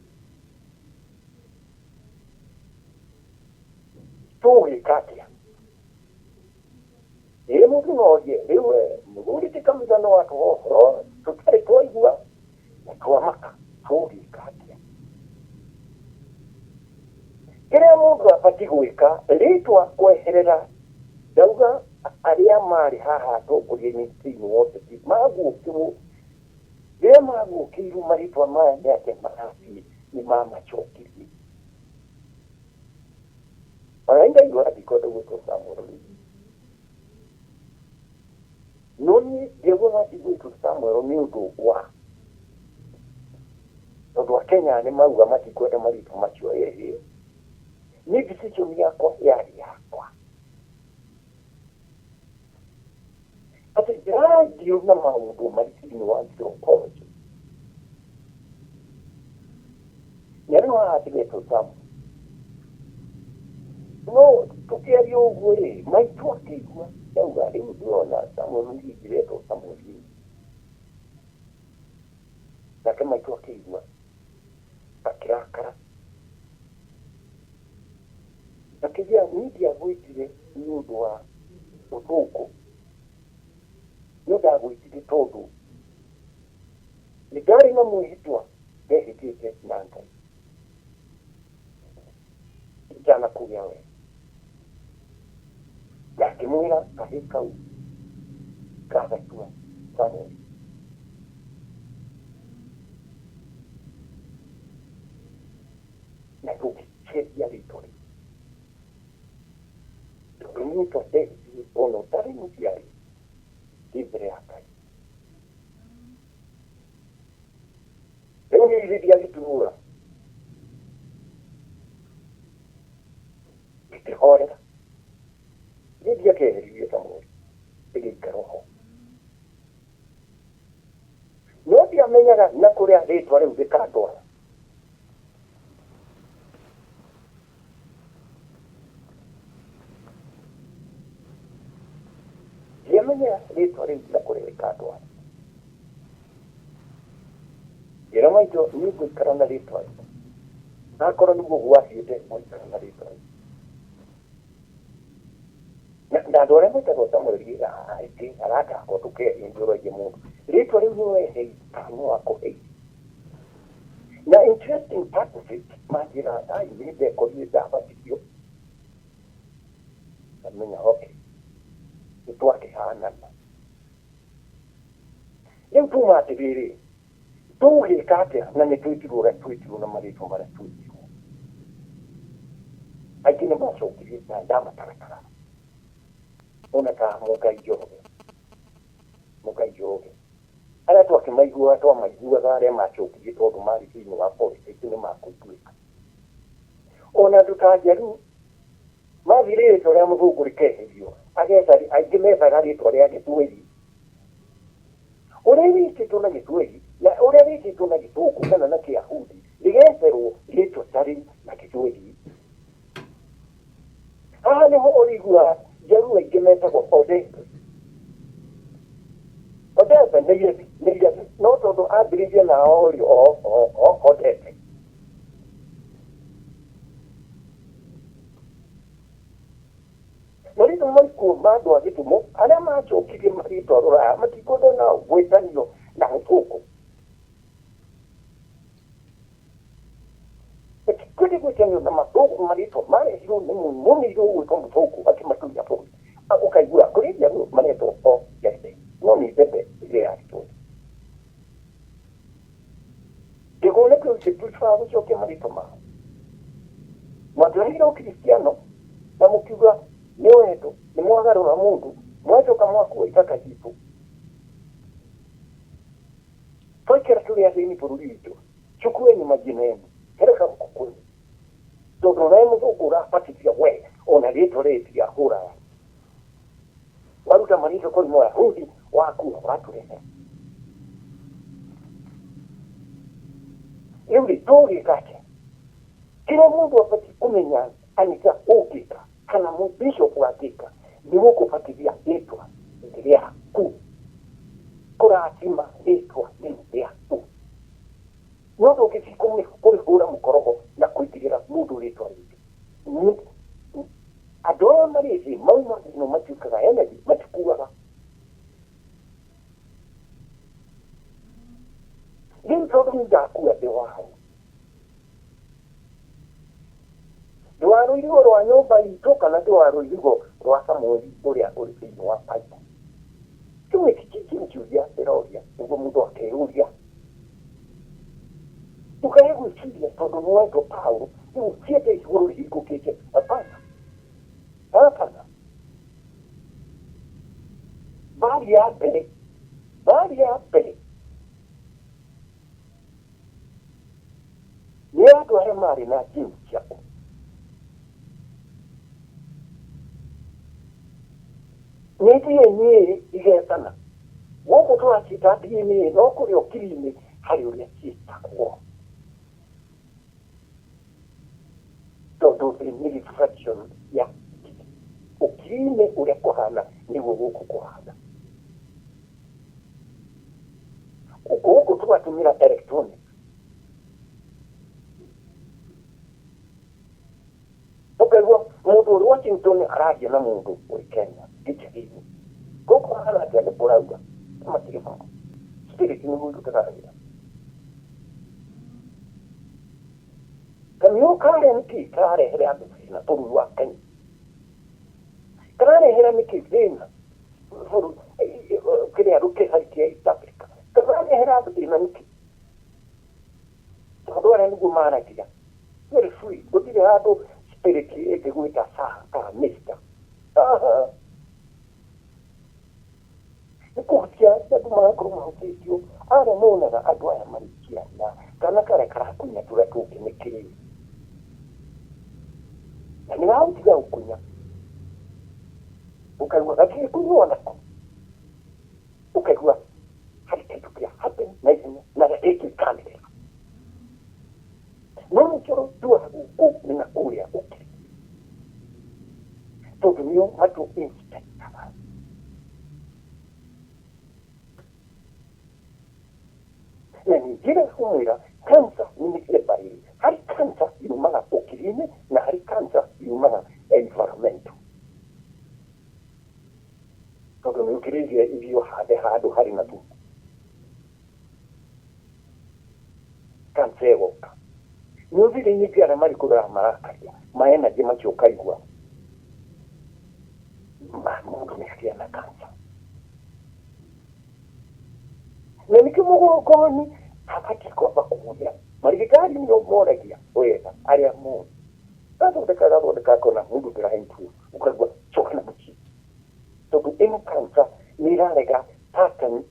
S2: Story katia. Emu kinoje, ewe, muguri tikamizano watu ohoro, tutari toigua, kwa maka, story katia. Kira mundu apati gwika, ritwa kweherera, dauga, aria mari haha tokurie nitinu wote, magukiru, ria magukiru maritwa maya niake marafi, ni mama chokiri. Arenga iwa dikoto wuto samuroli. Noni diego na dikoto samuroli udo wa. Udo wa Kenya nĩ mauga matikwenda marĩtwa macio nĩ decision yakwa yarĩ yakwa atĩ ndĩrathiĩ na maũndũ marĩ thĩinĩ wa anthropology na rĩu hatigĩtwo Samu no tũkĩaria ũguo maitũ akĩigua yauga rĩu ndĩrona Samu nĩingĩretwo Samu nake maitũ akĩigua akĩrakara akĩgia media gwĩtire nĩ ũndũ wa ũthũkũ nĩ ndagwĩtire tondũ nĩ ndarĩ na mwĩhĩtwa ndehĩtĩte na Ngai itanakũgĩa we ngakĩmwĩra kahĩĩ kau gagatua Samuel na tũgĩcenjia rĩtwa rĩu tondũ niĩ twandehĩtire ona ũtarĩ mũciari ndĩ mbere ya Ngai rĩu nĩ rĩrĩa gĩtuura gĩkĩhorera rĩrĩa keheririe Samuel ĩgĩikara ho no ndiamenyaga na kũrĩa rĩtwa rĩu rĩkandwara ndiamenyaga rĩtwa rĩu na kũrĩa rĩkandwara njĩra maitũ nĩ ngũikara na rĩtwa rĩu nakorwo nĩguo gwathiĩte ngũikara na rĩtwa rĩu na andũ arĩa maitagwo Samuel aingĩ arakakwo tũkeria njũrũaingĩ mũndũ rĩtwa rĩu nĩwehei kanũ wa kũhei na interesting part of it manjĩra nĩ ndekorire ndabatithio amenya okay nĩtwakĩhanana rĩu tuma atĩrĩrĩ tũgĩka atĩa na nĩtwĩtirwo ũrĩa twĩtirwo na marĩtwa marĩa twĩtirwo aingĩ nĩmacokirie na ndamataratara ona ta Mũngai Njoroge arĩa twamaiguaga arĩa macokirie tondũ marĩ thĩinĩ wa politics nĩmakũiguĩka ona andũ ta Njaru mathire rĩtwa rĩa mũthũngũ rĩkeherio aingĩ methaga rĩtwa rĩa Gĩthweri ũrĩa wĩkĩtwo na Gĩthweri na ũrĩa wĩkĩtwo na Gĩthũngũ kana na Kĩyahudi rĩgetherwo rĩtwa tarĩ na Gĩthweri haha nĩho ũrĩiguaga Njaru aingĩ metagwo Odete nĩirĩ no tondũ ambĩrĩirie nao Odete marĩtwa marĩkuo ma andũ a Gĩthumo arĩa macokirie marĩtwa rũraya matikwenda nao gwĩtanio na Gĩthũngũ matikwenda gwĩtanio na Mathũngũ marĩtwa marehirwo nĩ mũnĩirwo gwĩka Mũthũngũ akĩmatunya bũrũri ũkaigua kũrĩ Njaru maretwo no nĩ mbembe ĩrĩa yarĩtwo ndĩgone kwĩtũtwa gũcokia marĩtwa mao mwangĩonire ũkristiano na mũkiuga nĩ wendo nĩ mwagarũra mũndũ mwacoka mwakua ithaka citũ twaikara tũrĩ athĩni bũrũri witũ chukueni majina yenu hereka mkukuni tondũ naye Mũthũngũ ũrabatithia we ona rĩtwa rĩtiahũra waruta marĩtwa kũrĩ Mũyahudi wakua watũrehe rĩu tũgĩka atĩa kĩrĩa mũndũ abatiĩ kũmenya anĩka ũngĩka kana mũbishopu angĩka nĩ gũkũbatithia rĩtwa rĩaku kũrathima rĩtwa rĩaku no ndũngĩthiĩ kũrĩhũra mũkorogo na kũingĩrĩra mũndũ rĩtwa rĩngĩ andũ aya marĩ thĩ mauma thĩinĩ matuĩkaga energy matikuaga rĩu tondũ nĩndakua ndĩ wao ndĩ wa rũirigo rwa nyũmba itũ kana ndĩ wa rũirigo rwa Samuel ũrĩa ũrĩ thĩinĩ wa Bible kĩu nĩkĩo kĩũria ndĩroria nĩguo mũndũ akeyũria ndũkae gwĩciria tondũ nĩ wendwo Paulo rĩu ciende igũrũ rĩhingũkĩte hapana bali ya mbere marĩ na jini ciaku. Nĩ DNA igetana. Gũkũ tũraciĩta DNA no kũrĩ ũkiri-inĩ harĩ ũrĩa ciĩtagwo. Tondũ nĩ reflection ya ũkiri-inĩ ũrĩa kũhana nĩguo gũkũ kũhana. Gũkũ tũgatũmĩra electronics. Ũkaigua mũndũ ũrĩ Washington araria na mũndũ ũrĩ Kenya gĩcagi-inĩ. Gũkũ hana atĩa nĩ kũrauga matirĩ mako. Spirit nĩguo irutaga wĩra. Kamiũ karĩa nĩkĩ kararehere andũ thĩna bũrũri wa Kenya. Kararehera nĩkĩ thĩna kĩrĩa rũkĩhaikia East Africa. Kararehera andũ thĩna nĩkĩ. Tondũ arĩa nĩguo maragia. Very free. Gũtirĩ handũ spirit ĩngĩgwĩta Sir kana Mr. Nĩ kũhutia andũ magakorwo mahutĩtio. Arĩa monaga andũ aya marikiana kana karĩa karakunya tũrĩa tũngĩ nĩ kĩrĩ. Na nĩ wahutiga gũkunya. Ukaigua gakiri kunyua nako. Ukaigua harĩ kĩndũ kĩa happen na ihenya na gĩkĩkanĩrĩra. No nĩkĩo nduaga gũkũ na kũrĩa ũkĩrĩ. Tondũ nĩo matũ inspectaga. Na ningĩ kumwĩra cancer nĩ mĩthemba ĩrĩ. Harĩ cancer yumaga ũkiri-inĩ na harĩ cancer yumaga environmental. Tondũ nĩ ũkĩrĩire irio hande handũ harĩ na thumu. Cancer ĩgoka. Nĩ ũthire-inĩ pia arĩa marĩ kũrora marakaria. Ma energy macio ũkaigua. Mũndũ nĩ agĩa na cancer. Na nĩkĩo mũgongoni habatiĩ kwamba kũhũthĩra. Marigitari nĩo moragia wega arĩa moĩ. Gathondeka kona mũndũ ndĩrahentuo. Ũkaigua coka na mũciĩ. Tondũ ĩno cancer nĩ ĩrarega pattern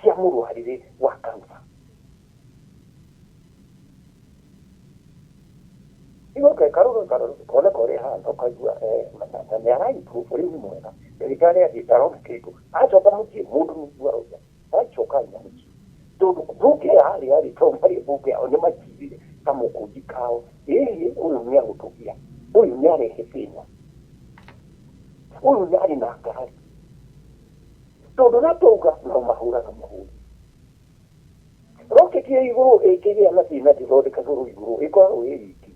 S2: cia mũrwarĩre wa cancer. Igoka karũrũ kona kore hana ũkaigua na nĩ araimprove ũrĩmi mwega. Ndagĩtarĩ athiĩ arona kĩndũ. Acoka mũciĩ mũndũ nĩguo arauga. Acoka na mũciĩ. Tondũ mbunge yarĩ tondũ marĩ mbunge yao nĩ macirire ta mũkũnji kao. Ũyũ nĩ agũtũgia. Ũyũ nĩ arehe thĩna. Ũyũ nĩ arĩ na ngari. Tondũ natauga no mahũraga mũhũri. Rocket ya igũrũ ĩkĩgĩa na thĩna ndĩthondekagwo igũrũ ĩkoragwo ĩ wiki.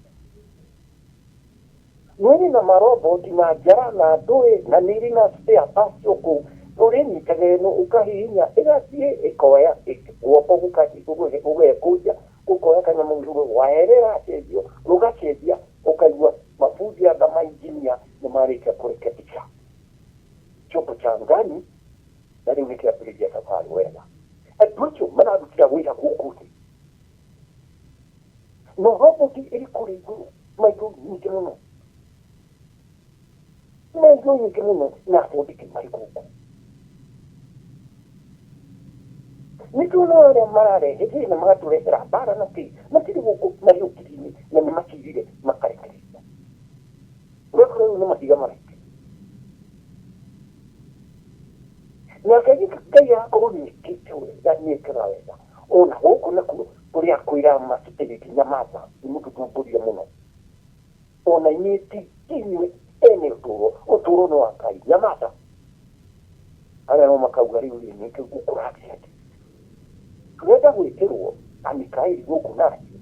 S2: Nĩ na maroboti na njara na ndũĩ na nĩ na spare parts ũkũ ũrĩnyitaga ĩno ũkahihinya ĩgathiĩ ĩkoya guoko ũgekũnja ũkoya kanyamũ igũrũ waherera cenjio rũgacenjia ũkaigua mabundi anga mainjinia nĩ marĩkia kũrekebisha chombo cha ngani na rĩu nĩkĩambĩrĩria thabarĩ wega. Andũ acio mararutĩra wĩra gũkũ thĩ. No roboti ĩrĩ kũrĩa igũrũ maitho nyingĩ mũno. Maitho nyingĩ mũno na abondiki marĩ gũkũ. Nĩtuona arĩa mararehe thĩna magatũrehera mbara na kĩ matirĩ gũkũ marĩ ũkiri-inĩ na nĩ macirire makarekereria. Ũrekora rĩu nĩ mahiga maraingĩ. Nake Ngai akorwo nĩĩkĩte wega nĩĩkaga wega. Ona gũkũ nakuo kũrĩa kwĩra macipĩrĩti Nyamata nĩmũtũthumbũria mũno. Ona inyuĩ ti inyuĩ ene ũtũũro nĩ wa Ngai. Nyamata arĩa no makauga rĩu nĩkĩo gũkũragia atĩ. Tũrenda gwĩkĩrwo amikaĩri gũkũ nacio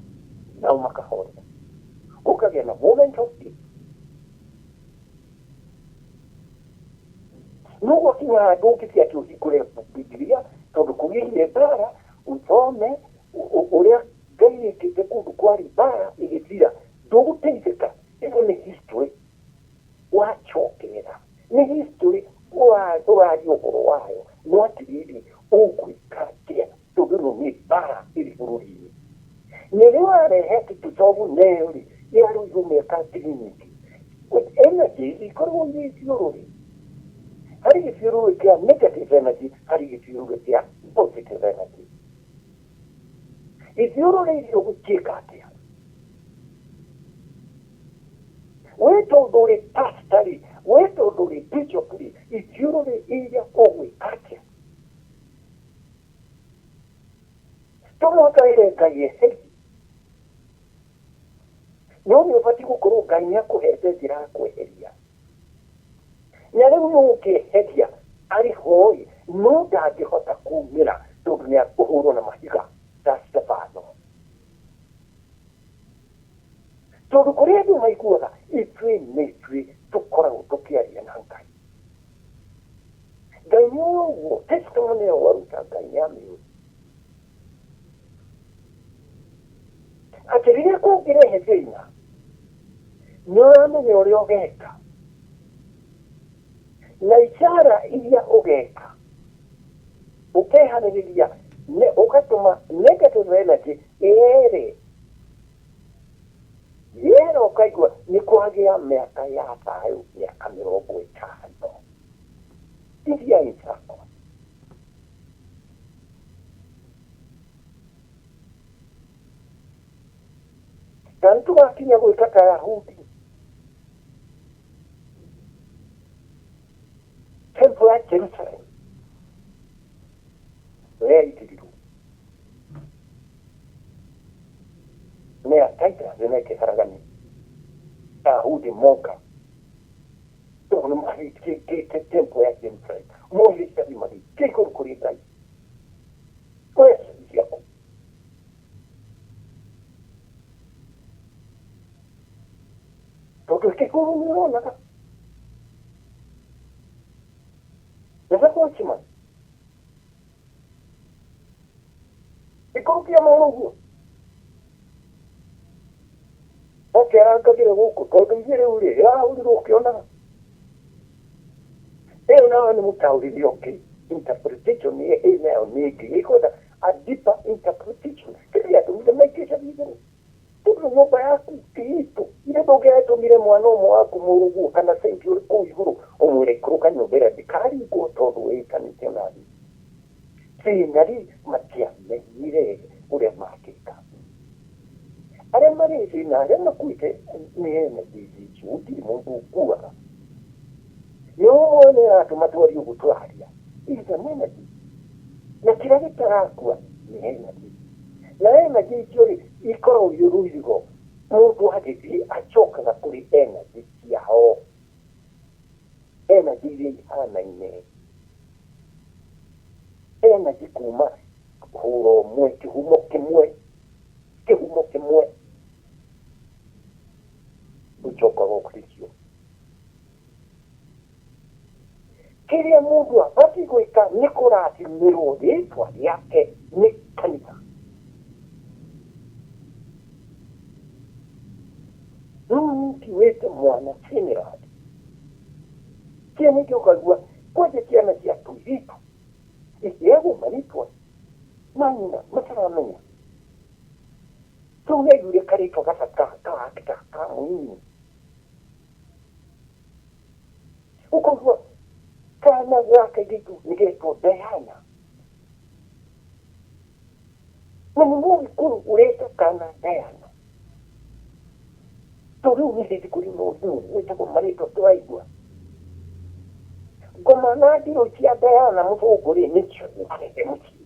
S2: nao makahorera. Gũkagĩa na moment of peace. No gwakinya handũ ũngĩthi atĩ ũhingũre Bibilia tondũ kũgĩire mbara ũthome ũrĩa Ngai ekĩte kũndũ kwarĩ mbara ĩgĩthira ndũgũteithĩka. Ĩno nĩ history wacokerera. Nĩ history ũraria ũhoro wayo no atĩrĩrĩ ũgwĩka atĩa tondũ ĩno nĩ mbara ĩrĩ bũrũri-inĩ. Nĩrĩo warehe atĩ tũcobu neyo-rĩ yarũirwo mĩaka ngiri nyingĩ. Energy ikoragwo irĩ ithiũrũrĩ. Harĩ gĩthiũrũrĩ kĩa negative energy harĩ gĩthiũrũrĩ kĩa positive energy. ithiũrũrĩirio gũtuĩka atĩa we tondũ ũrĩ pastor-rĩ we tondũ ũrĩ bishop-rĩ ithiũrũrĩiria ũgwĩka atĩa tũmwakaire Ngai eheri no nĩ ũbatiĩ gũkorwo Ngai nĩakũhete njĩra ya kweheria na rĩu nĩũngĩeheria arĩ hoĩ no ndangĩhota kumĩra tondũ nĩakũhũrwo na mahiga ta Stefano tondũ kũrĩa andũ maiguaga ithuĩ tũkoragwo tũkĩaria na Ngai Ngai nĩ ũguo testimony ĩyo waruta Ngai nĩamĩũĩ atĩ rĩrĩa kũngĩrehe thĩna nĩũramenya ũrĩa ũgeka na ishara iria ũgeka ũkeharĩrĩria ũgatũma negative energy yera ũkaigua nĩ kwagĩa mĩaka ya thayũ mĩaka 50 iria ithako na nĩtũgakinya gwĩka Kayahudi temple ya Jerusalem yaitirirwo nĩ ataita nĩmekĩharagania Ayahudi moka tondũ nĩmahingĩte temple ya Jerusalem mohĩcathi mahingĩ igũrũ kũrĩ Ngai kweci ciako tondũ kĩkũrũ nĩũronaga nĩsakuachima ikorukia maũndũ ũguo okĩarangagĩre gũkũ tondũ igĩrĩ ũrĩ yahũrirwo ũkĩonaga ĩyo nawe nĩ mũtaũrithio ũngĩ interpretation ĩnayo nĩngĩ ĩkwenda a deeper interpretation kĩrĩa tũmire maikĩca igũrũ tondũ nyũmba yaku tiitũ ile ndũngĩatũmire mwana ũmwe waku mũrũguo kana saint ũrĩ kũu igũrũ ũmwĩre ikũrũka nyũmba ĩrĩa ndĩkaringwo tondũ wĩkanĩte nathi thĩna-rĩ matiamenyire ũrĩa makĩka arĩa marĩ thĩna arĩa makuĩte nĩ ene thĩthĩcio gũtirĩ mũndũ ũkuaga nĩũmwe nĩratũma twarie ũguo tũraria iza nĩnathi na kĩrĩa gĩtarakua nĩ enathi na energy icio-rĩ ikoragwo irũirigo mũndũ agĩthiĩ acokaga kũrĩ energy ciao energy iria ihanaine energy kuma hũra ũmwe kĩhumo kĩmwe gũcokaga ũkristo kĩrĩa mũndũ abatiĩ gwĩka nĩ kũrathimĩrwo rĩtwa rĩake nĩ kanitha ntiwĩte mwana seminari ciana ingĩ ũkaigua kwanja ciana cia tũirĩtu iheagwo marĩtwa manyina mataramenya tũgeiguire karĩtwa gacaka ka mũnini ũkaigua kana gaka gĩtu nĩgetwo Diana na nĩ mũgĩkũyũ ũreta kana Diana tondũ nĩ hĩndĩ kũrĩ mũndũ wĩtagwo marĩtwa tũraigua ngoma na ndiro cia Diana mũthũngũ-rĩ nĩcio ũkarete mũciĩ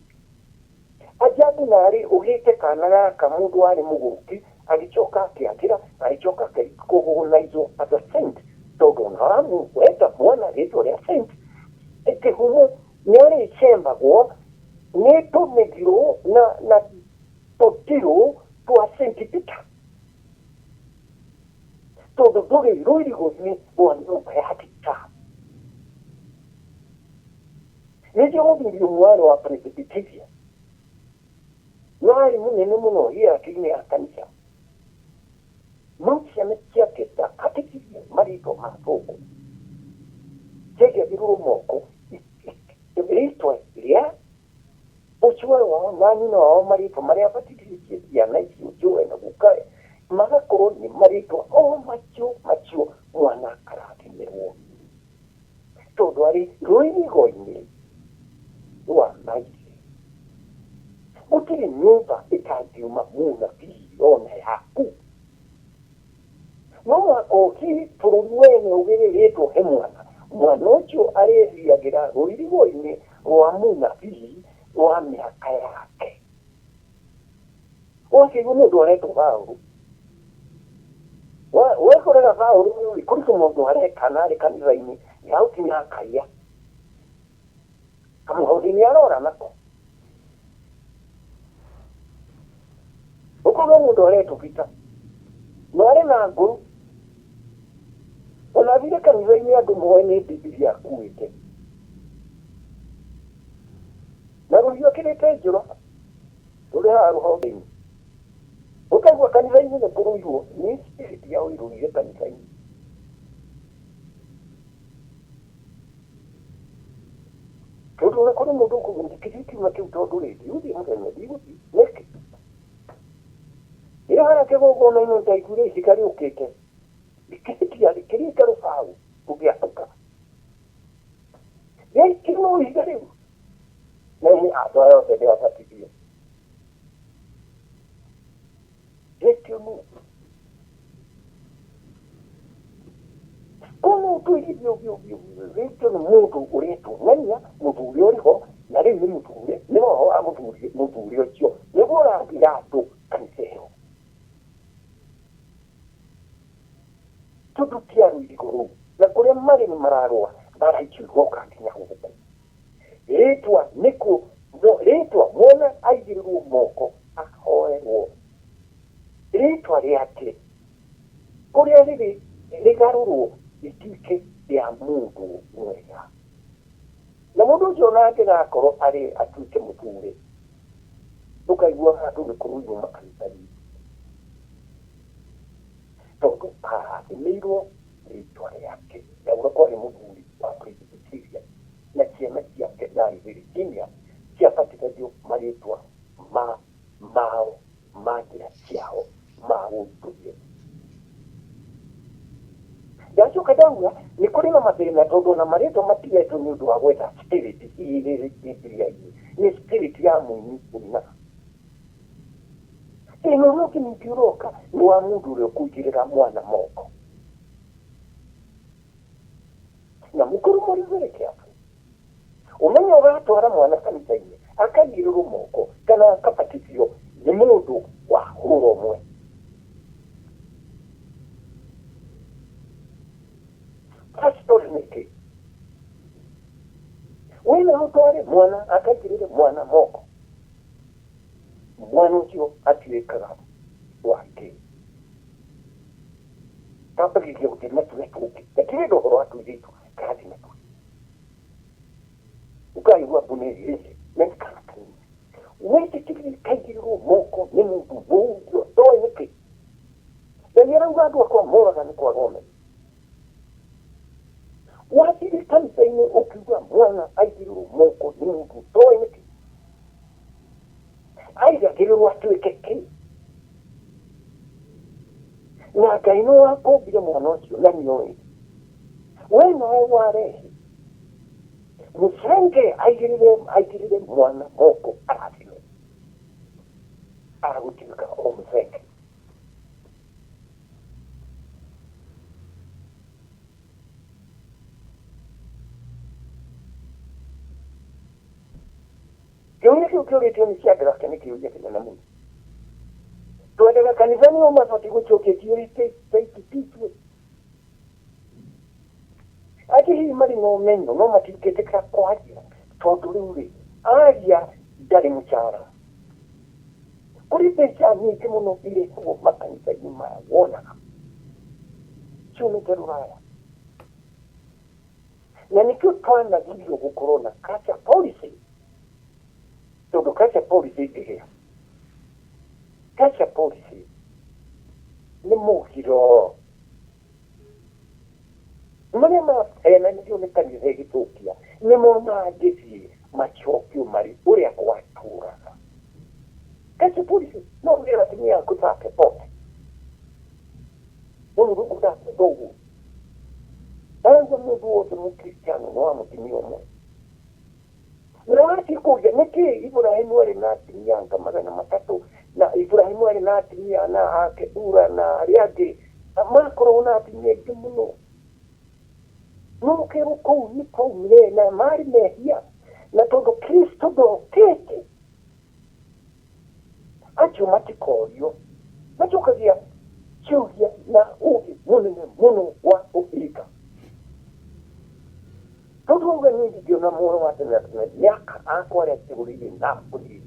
S2: ajabu narĩ ũgĩte kana gaka mũndũ warĩ mũgũki agĩcoka akĩagĩra agĩcoka akĩkũhũnaizwo as a saint tondũ naramwenda mwana rĩtwa rĩa saint kĩhumo nĩarĩcembagwo nĩ tũmĩthirũ na tũtirũ twa Saint Peter tondũ ndũrĩ rũirigo-inĩ rwa nyũmba ya Peter nĩkĩo gũthirio mwarĩ wa Presbyteria narĩ mũnene mũno hierarchy-inĩ ya kanitha no ciana ciake ndakatĩkirie marĩtwa ma thũngũ ciagĩagĩrwo moko rĩtwa rĩa ũcuwe wao na nyina wao marĩtwa marĩa abatithĩtie ciana icio njũe na gũkae magakorwo nĩ marĩtwa o macio mwana akarathimĩrwo tondũ arĩ rũirigo-inĩ rwa maithe gũtirĩ nyũmba ĩtangĩ kiuma muna ona yaku no oki turuwene ugereretwo he mwana ucio arethiagira rũirigo-inĩ rwa mũnabii wa mĩaka yake. Ũkĩigua mũndũ aretwo Paũlũ, wekorera Paũlũ kũrĩ mũndũ areka narĩ kanitha-inĩ ya ũkinya akaia kamũhũri nĩ arora nako. Ũkorwo mũndũ aretwo Peter na arĩ na ngũrũ, ona thire kanitha-inĩ andũ moe nĩ Bibilia akuĩte na rũhiũ akĩrĩte njũra rũrĩ haha rũhonge-inĩ. Ũkaigua kanitha-inĩ nĩ kũrũirwo nĩ spirit ya ũirũire kanitha-inĩ. Tondũ ona kũrĩ mũndũ ũkũgũndĩkĩria kiuma kĩu tondũ rĩngĩ ũthiĩ mũthenya ndigũthiĩ nĩkĩ ĩra harĩa kĩgongona-inĩ ndaiguire ihiga rĩũkĩte kĩrĩa karũbaũ gũgĩatũka gĩkĩrwo ihiga rĩu na andũ aya othe nĩabatithio gĩkĩmũ mũndũ igithio gĩkĩo nĩ mũndũ ũretũng'ania mũthuri ũrĩho na rĩu nĩ mũthure nĩ roho wa mũthuri ũcio nĩguo ũrambira andũ kanitha ĩyo. Tondũ ti arũirigo rũu na kũrĩa marĩ nĩ mararũa baraikiu igoka nginya gũkũ. Rĩtwa mwana aigĩrĩrwo moko ahoerwo rĩtwa rĩake kũrĩa rĩrĩ rĩgarũrwo rĩtuĩke rĩa mũndũ mwega, na mũndũ ũcio nake agakorwo atuĩke mũthure. Ũkaigua handũ nĩ kũrũirwo makanitha-inĩ tondũ athimĩirwo rĩtwa rĩake na ũgakorwo nĩ mũthuri wa Presbyteria na ciana ciake na Virginia ciabatithagio marĩtwa mao ma njĩra ciao ma ũndũire. Ndacoka ndauga nĩ kũrĩ na mathĩna tondũ na marĩtwa matigetwo nĩ ũndũ wa gwetha spirit irĩ Bibilia-inĩ, nĩ spirit ya mũini ũna. Ĩno nũkĩ ningĩ ũroka nĩ wa mũndũ ũrĩa ũkũigĩrĩra mwana moko na mũkũrũ mũrĩgĩrĩke hapo ũmenye ũgatwara mwana kanitha-inĩ akaigĩrĩrwo moko kana akabatithio nĩ mũndũ wa hũra ũmwe. Pastor nĩkĩ wĩna ũtware mwana akaigĩrĩre mwana moko, mwana ũcio atuĩkaga wake. Tambagiria gũtĩma tuge tũngĩ gakĩrĩ ũhoro wa tũirĩtu kathi na tũi ũkaigua mbũnĩrĩrĩce mekana kanini wĩtĩkĩrĩre kaigĩrĩrwo moko nĩ mũndũ mũndũ ndoĩ nĩkĩ na nĩarauga andũ akwa moraga nĩ kwaga ũmenyo. Wathiĩ kanitha-inĩ ũkiuga mwana aigĩrĩrwo moko nĩ mũndũ ndoĩ nĩkĩ aigagĩrĩrwo atuĩke kĩ na Ngai nĩ wakũmbire mwana ũcio na nĩoĩ we nawe warehe mũcenge aigĩrĩre mwana moko arathime agũtuĩka o mũcenge. Kĩũria kĩu kĩũrĩtio nĩ Shadraka nĩ kĩũria kĩnene mũno. Twendaga kanitha nĩo mabatiĩ gũcokia kĩũria tũitue atĩ hihi marĩ na ũmenyo no matingĩtĩkĩra kwaria tondũ rĩu rĩ aria ndarĩ mũcara. Kũrĩ mbeca nyingĩ mũno irĩhagwo makanitha-inĩ maya wonaga ciumĩte Rũraya, na nĩkĩo twanagirio gũkorwo na culture policy tondũ culture policy ĩngĩgĩa culture policy nĩ mũgiro marĩa mahenanĩrio nĩ kanitha ĩgĩthũkia nĩmo mangĩthiĩ macokio marĩ ũrĩa gwatũraga. Culture policy no ũgĩra atumia aku thake pote mũndũ thake thoguo arauga mũndũ wothe mũkristiano no wa mũtumia ũmwe na wathiĩ kũria nĩkĩ Iburahĩmu arĩ na atumia anga magana matatũ na Iburahĩmu na atumia na akeura na arĩa angĩ makorwo na atumia aingĩ mũno. No kĩrũ kũu nĩ kwaumire na marĩ mehia, na tondũ Kristo ndokĩte acio matikorio, macokagia ciũria na ũũgĩ mũnene mũno wa ũhinga. Tondũ uga nĩ ngĩona mũno wa tene miaka akwarĩa kĩgũrĩire na bũrũri.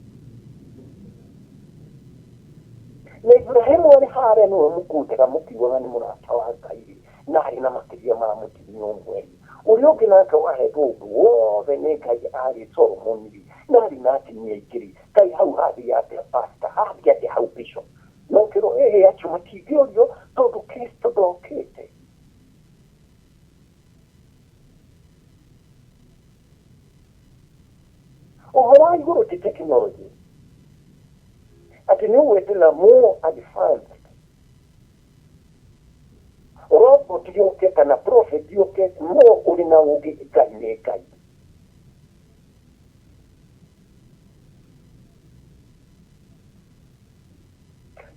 S2: Na Ibrahimu arĩ harĩa nĩwe mũkundĩra mũkiugaga nĩ mũrata wa Ngai na arĩ na makĩria ma mũtumia ũmwe. Ũrĩa ũngĩ nake wahetwo ũndũ wothe nĩ Ngai arĩ Solomoni na arĩ na atumia aingĩ. Ngai hau hathi atĩa pastor, hathi atĩa hau bishop. No kĩro acio matingĩorio tondũ Kristo ndokĩte. Ũhoro wa igũrũ ti tekinoronjĩ, atĩ nĩ ũgwetera more advanced. Robot yũke kana prophet yũke more ũrĩ na ũũgĩ Ngai nĩ Ngai.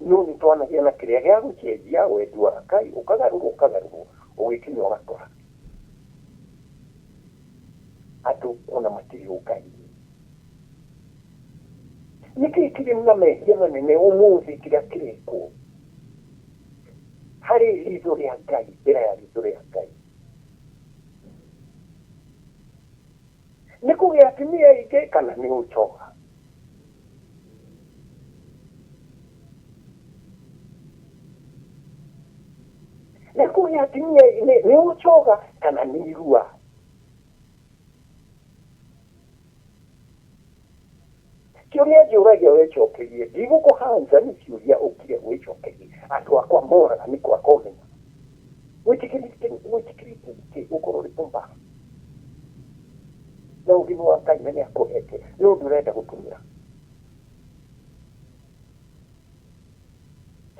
S2: No nĩ twanagia na kĩrĩa gĩa gũcenjia wendi wa Ngai, ũkagarũrwo ũgĩkinya ũgatũra andũ ona matirĩ Ngai. Nĩkĩ kĩrĩ na mehia manene ũmũthĩ kĩrĩa kĩrĩkwo harĩ ritho rĩa Ngai, mbere ya ritho rĩa Ngai? Nĩ kũgĩa atumia aingĩ kana nĩ ũcoga? Nĩ kũgĩa atumia nĩ ũcoga kana nĩ irua? Kĩũria njũragia wĩcokerie, ndigũkũhanza nĩ ciũria ũkire wĩcokerie. Andũ akwa moraga nĩ kwa kũmenya. Wĩtĩkĩrĩte ũkorwo ũrĩ pumba. Na ũgima wa Ngai nĩ akũhete, nĩ ũndũ ũrenda gũtũmĩra.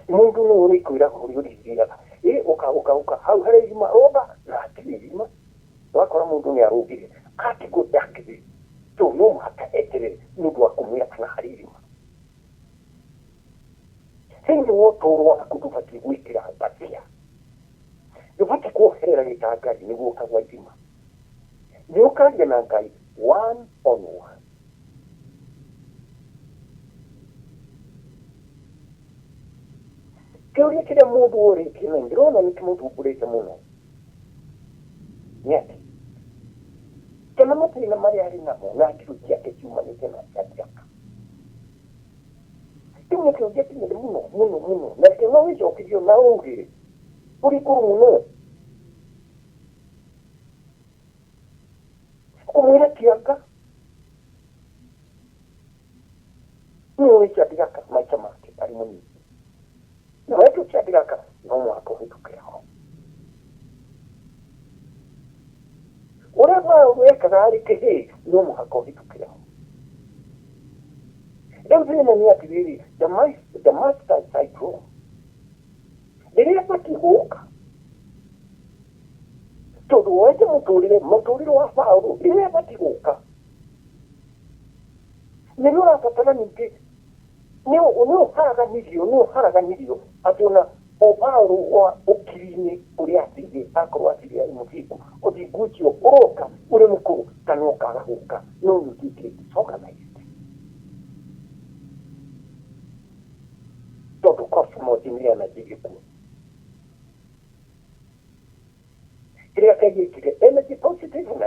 S2: Mũndũ nĩ ũrĩkwĩraga ũrĩa ũrĩthiaga. Ũka hau harĩ irima roga na hatirĩ irima. Wakora mũndũ nĩ arũgire atigwo ndakĩrĩ. So no mũhaka eterere nĩ ũndũ wa kũmwĩra kana harĩ irima. Thĩinĩ wa ũtũũro waku ndũbatiĩ gwĩkĩra mbatia. Ndũbatiĩ kuoherera gĩtangari nĩguo ũkagwa irima. Nĩ ũkaria na Ngai one on one. Kĩũria kĩrĩa mũndũ ũrĩtie na ndĩrona nĩ kĩmũthumbũrĩte mũno nĩ atĩ kana mathĩna marĩa arĩ namo na kĩrũ gĩake kiumanĩte na Shadraka. Kĩu nĩ kĩũria kĩnene mũno na kĩo no gĩcokerio na ũũgĩ ũrĩ igũrũ mũno. Kũmwĩra kĩanga nĩ ũĩ Shadraka maica make arĩ mũnini. Na wetu Shadraka no mũhaka ũhĩtũkĩra ho. Ũrĩa wekaga arĩ kĩhĩ no mũhaka ũhĩtũkĩra ho. Rĩu thĩna nĩ atĩrĩrĩ, the master syndrome rĩrĩa batiĩ gũka. Tondũ woete mũtũrĩre wa Paũlũ rĩrĩa batiĩ gũka. Nĩ ũrabatara ningĩ nĩ ũharaganirio atĩ ona o Paũlũ wa ũkiri-inĩ ũrĩa atigĩ akorwo atigĩ arĩ mũthingu, ũthingu ũcio ũroka ũrĩ mũkũrũ kana ũkaga gũka no ningĩ disorganized. Tondũ cosmos nĩ anajigĩkuo. Kĩrĩa kaigĩkire energy positive na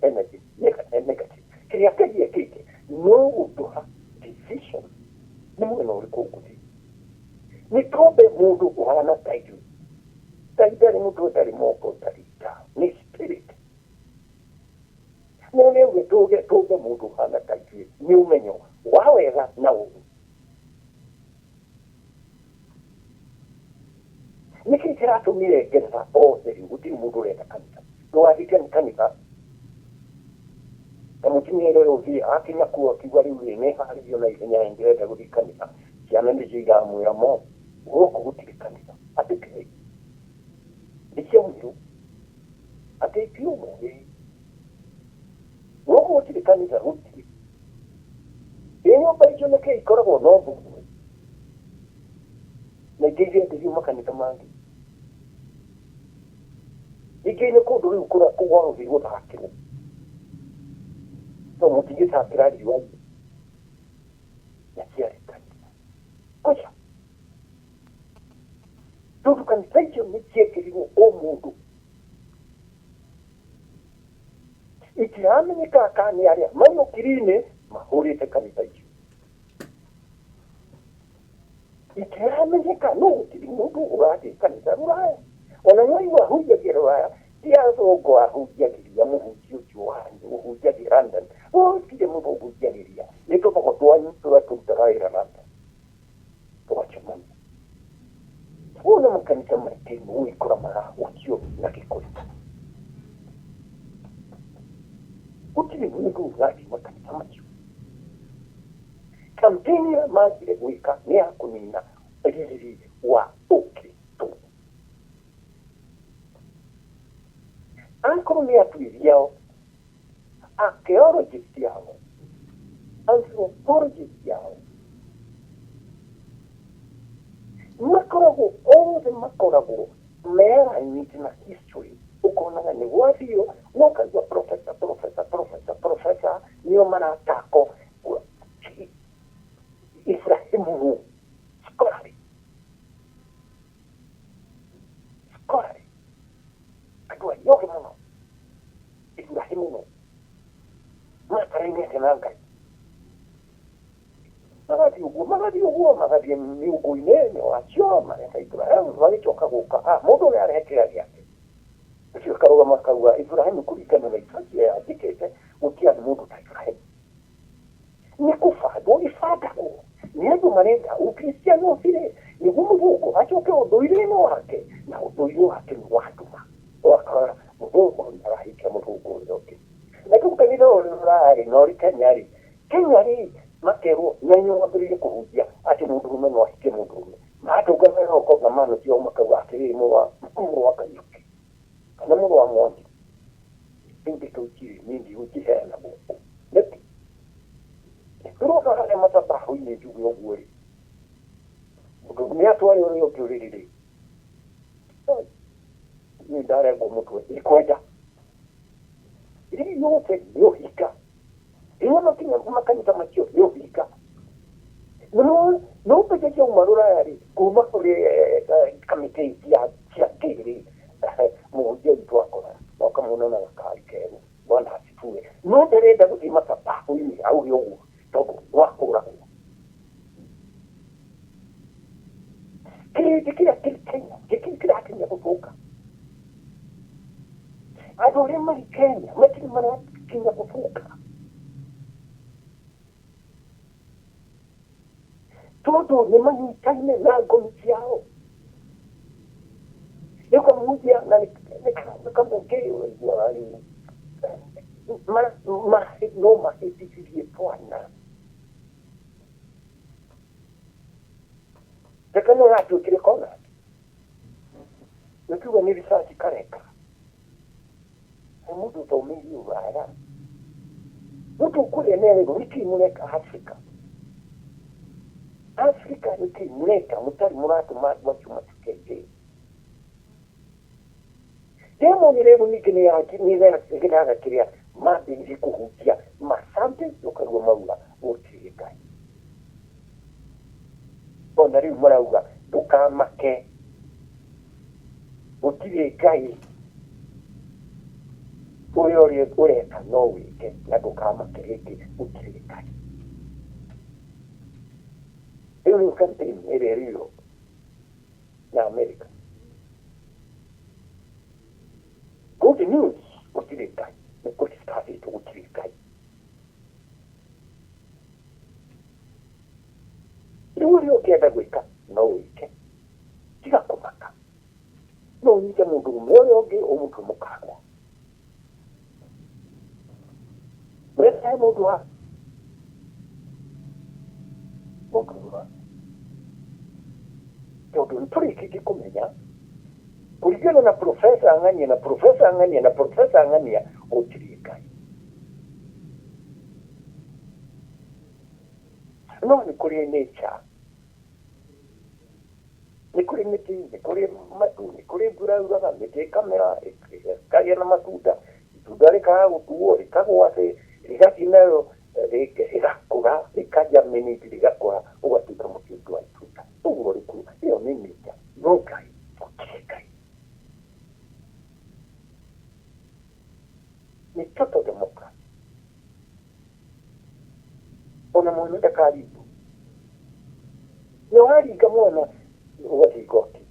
S2: energy negative. Kĩrĩa kaigĩkire no gũtũha decision nĩ mwena ũrĩkũ ũgũthiĩ. Nĩ twambe mũndũ ũhana ta ithuĩ. Ngai ndarĩ mũndũ ũtarĩ moko ũtarĩ nda, nĩ spirit. No nĩ ũgĩ tũmbe mũndũ ũhana ta ithuĩ nĩ ũmenyo wa wega na ũũru. Nĩkĩ kĩratũmire Ngeretha othe rĩu gũtirĩ mũndũ ũrenda kanitha. Ndũgathike kanitha. Ta mũtumia ũrĩa ũthiĩ akinya kuo akiuga rĩu nĩ harĩrio na ihenya ndĩrenda gũthiĩ kanitha. Ciana nĩ ciigamwĩra mo gũkũ gũtirĩ kanitha. Atĩ kĩĩ? Nĩ ciaumĩrwo. Atĩ ikiumwo gũkũ gũtirĩ kanitha gũtirĩ. Nyũmba icio nĩkĩ ikoragwo na ũthũngũ. ndio makanitha mangi igene kundu riu kura kuwa ngigo takire no mutigisa kirari waji ya kiari kanisa kocha tutu kanisa hicho ni kiekiriwo o mundu ikiramenyeka kani aria mayukirine mahurite kanisa hicho ikiramenyeka no gutiri mundu urati kanisa ruraya ona nyaiwa hujagira ruraya tiazogo ahujagiria muhujio juani muhujagira London kile mundu hujagiria niko kwa tuani tutaraira London tuache mami una makanisa maritimu uikura mara ukio na kikoi utili mundu urati makanisa macho kampeni ya majire wika ni hakunina riri wa Ukristo ankoro ni atuiviao archaeologist yao anthropologist yao makorago mera na history ukona ni wavio nokajua professor niyo mana tako Ibrahimu skolari adua yoke muno Ibrahimu no makarine tenanga magadi miugu inene wachioma ya Ibrahimu walichoka guka mundu ya rekera yake sio karoga makaua Ibrahimu kulikana na ifaki ya atikete ukia mundu ta Ibrahimu ni kufado ifada ko niyo manenda ukristiano vile ni gumu achoke odoire no wake na odoire wake ni watuma wakara mungu arahika mungu yote lakini kanisa ora nori kenyari makero nanyo wabiri kuhujia ati mundu no hike mundu mato gamero ko gamano sio makawa akiri mo wakayuki kana mundu wa mwondi ndi tuchi nindi ukihela buku nepi kuroka hale matabahu ile juu yoguri ni atwali ore yokyuriri ni dare go mutwe ikwenda ili yote yohika iyo makanisa machio yohika no peke umarura yari kuma kule kamite ya kiri mmoja itwako wakamuna na kali kero bwana asifue no dereda kutima sababu ile au yogu togo wakura kila Kenya kutoka adore mali Kenya lakini mana Kenya kutoka todo ni mani Kenya na gomiti yao yuko mmoja na kama ngeo wali ma hivi bwana tekano watu kile kona nikiwa ni research kareka mtu tomili ubara mtu kule nene wiki muleka Afrika wiki muleka mutari muratu wachuma tukete demo ni leo nikini ya ni kiria mabinzi kuhutia masante yokarwa maula otirika ondari murauga tukamake utire gai ureka no wike na tukamake hiki utire gai hiyo campaign iliyo na Amerika good news utire gai na kustadi tu utire gai hiyo kienda gwika no wike tiga kumaka no nita mundu mere oge omuntu mukagwa mere mundu wa mukagwa todo nturi kiki kumenya kuligana na profesa angania otirika no ni kuri nature nĩ kũrĩ mĩtĩ, nĩ kũrĩ matu, nĩ kũrĩ mbura yuraga, mĩtĩ ĩkamera, ĩkagĩa na matunda, itunda rĩkaga gũtuo, rĩkagwa thĩ, rĩgathiĩ nayo rĩgakũra, rĩkajia mĩnĩti rĩgakũra, ũgatuĩka mũtĩ ũngĩ wa itunda. Ũguo rĩkuga, ĩyo nĩ mĩtĩ, no Ngai, gũtirĩ Ngai. Ni toto demokrasi. Ona mwana ndakaribu. Nĩ waringa mwana ũgathiĩ igoti.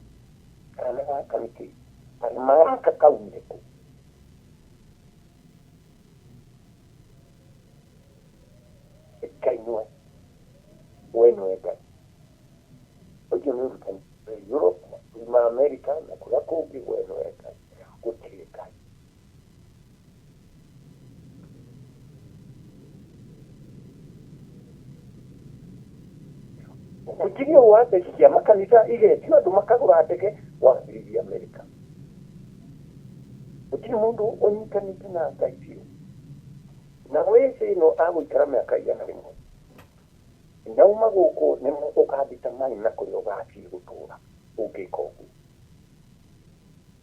S2: Kana gaka nĩkĩ? Kana maraka kaumire kũ? Ĩkainwe. We nĩwe Ngai. Ũcio nĩ ũrutani Europe, kuma America na kũrĩa kũngĩ we nĩwe Ngai. Gũtirĩ Ngai. Gũtirĩ wa ndege cia makanitha igetio andũ makagũra ndege wambĩrĩria Amerika. Gũtirĩ mũndũ ũnyitanĩte na Ngai biũ. Na wĩci ĩno agũikara mĩaka igana rĩmwe. Nauma gũkũ nĩ ũkandĩta mai na kũrĩa ũgathiĩ gũtũũra ũngĩka ũguo.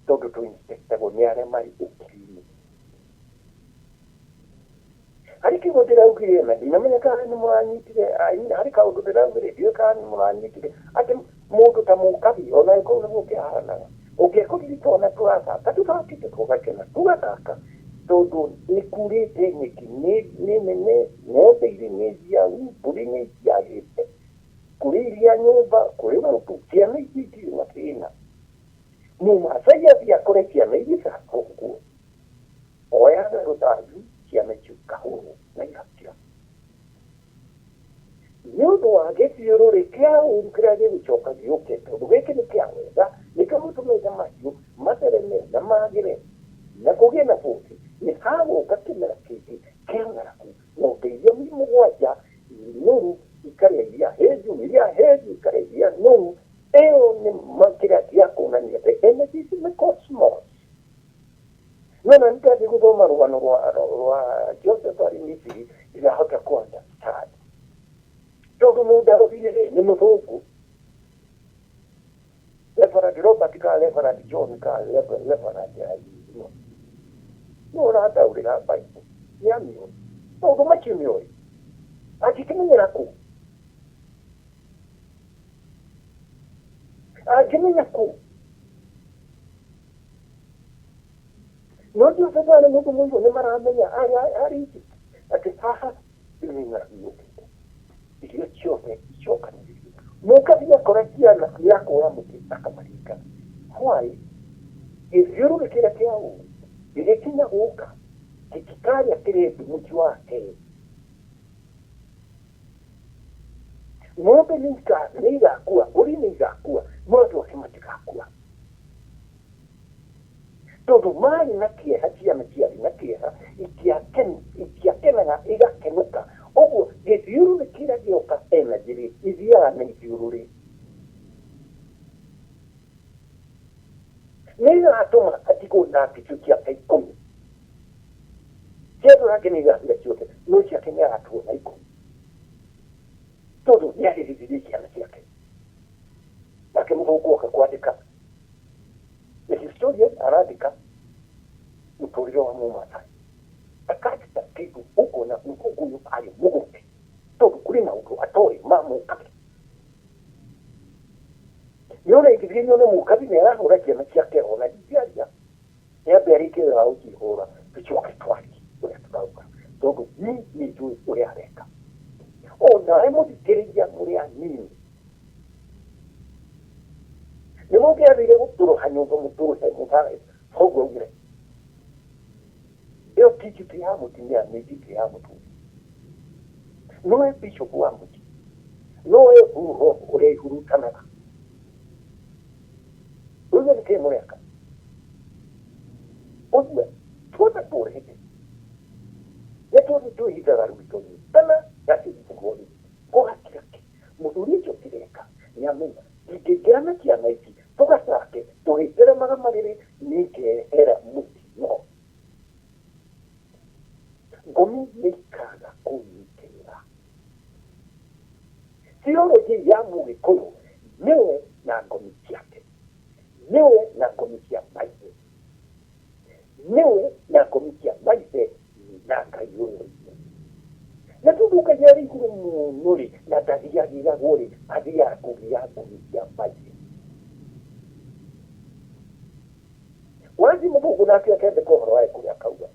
S2: Tondũ tũinspectagwo nĩ arĩa marĩ ũkiri-inĩ. Harĩ kiugo ndĩraugire na ndinamenya kana nĩ mũranyitire, harĩ kaũndũ ndĩraugire ndiũĩ kana nĩ mũranyitire, atĩ mũndũ ta mũkabi ona ĩkorwo nĩguo kĩharanaga, ũngĩekũririka ona tũgathaka, tũthakĩte tũgakena, tũgathaka, tondũ nĩ kurĩte nyeki nĩ nene, ng'ombe irĩ nĩ njiaru, mbũri nĩ ciagĩte, kũrĩ iria nyũmba, kũrĩ mũtu, ciana ici itirĩ na thĩna. Mũmathai athiĩ akore ciana igĩthaka ũguo, oyaga rũthanju ciana icio ikahũrwo na igakira. Nĩ ũndũ wa gĩthiũrũrĩ kĩa ũru kĩrĩa gĩgũcoka gĩũke, tondũ gĩkĩ nĩ kĩa wega, nĩkĩo gũtũmĩte mahiũ mathereme na magĩre na kũgĩe na bũti. Nĩ hagũka kĩmera kĩngĩ kĩa ng'aragu, ng'ombe iria mũgwanja nũru ikarĩa iria hĩnju, iria hĩnju ikarĩa iria nũru. Ĩyo nĩ kĩrĩa gĩa kuonania the energies in the cosmos. Nona nĩndathiĩ gũthoma rũgano rwa Joseph arĩ Misiri ndirahota kũ-understand. Tondũ mũndũ arũthire nĩ mũthũngũ. Reverend Robert ka Reverend John ka Reverend Ayubu. Nĩ ũrataũrĩra Bible. Nĩ amĩoĩ. Maũndũ macio nĩoĩ. Angĩkĩmenyera kũ? Angĩmenya kũ? No Joseph arĩ mũndũ mũndũ nĩ maramenya arĩ Egypt. Atĩ haha nĩ ng'aragu yũkĩte. Irio ciothe icokanĩrĩrio. Mũkabi akora ciana ciakũra mũtĩ akamaringa. Why? Gĩthiũrũrĩ kĩrĩa kĩa ũru gĩgĩkinya gũka gĩtikarĩa kĩrĩndũ mũtĩ wake. Ng'ombe nĩ igakua, mbũri nĩ igakua, mũndũ acio matigakua. Tondũ marĩ na kĩeha, ciana ciarĩ na kĩeha, itiakenaga igakenuka. Ũguo gĩthiũrũrĩ kĩrĩa gĩoka energy ithiaga na ithiũrũrĩ. Nĩ igatũma atigwo na mbicu ciake 10. Ciothe yake nĩ igathira ciothe, no ciake nĩ agatigwo na 10. Tondũ nĩ arĩrĩirie ciana ciake. Nake mũthũngũ oka kwandĩka. The historian arandĩka mũtũrĩre wa Mũmathai. Akandĩka kĩndũ ũguo na ũguo arĩ mũgũke. Tondũ kũrĩ maũndũ atoĩ ma mũkabi. Nĩona ingĩthiĩ nyone mũkabi nĩ arahũra ciana ciake ona ndingĩaria. Nĩambe arĩkie wĩra wa gũcihũra tũcoke twarie ũrĩa tũrauga. Tondũ nĩ njũĩ ũrĩa areka. Onawe mũthikĩrĩria mũrĩ anini. Nĩ mũngĩathire gũtũrũha nyũmba mũtũrũhe mũthaĩ koguo augire. Ĩyo ti njutĩ ya mũtumia nĩ njutĩ ya mũtumia. Nowe bishop wa mũtĩ. Nowe huho ũrĩa ihurutanaga. Ũguo nĩ kĩĩ mũreka. Ũguo tuona tũrĩte. Nĩ tũrĩ twĩhithaga rwitũ-inĩ. Kana gatĩthikũgwo rĩ. Kũgakira kĩ. Mũthuri ũcio kĩreka nĩ amenya. Ingĩingĩra na ciana ici tũgacake tũgĩtheremaga marĩrĩ nĩngehera mũtino. Ngomi nĩ ikaga kũnyitĩrĩra. Theology ya Mũgĩkũyũ nĩwe na ngomi ciake. niwe na komikia maite niwe na komikia maite na kayuri na tuduka jari kuru nuri na tadia giga gori adia kugia komikia maite wazi mbugu na kia kende kohoro wae kuria kauga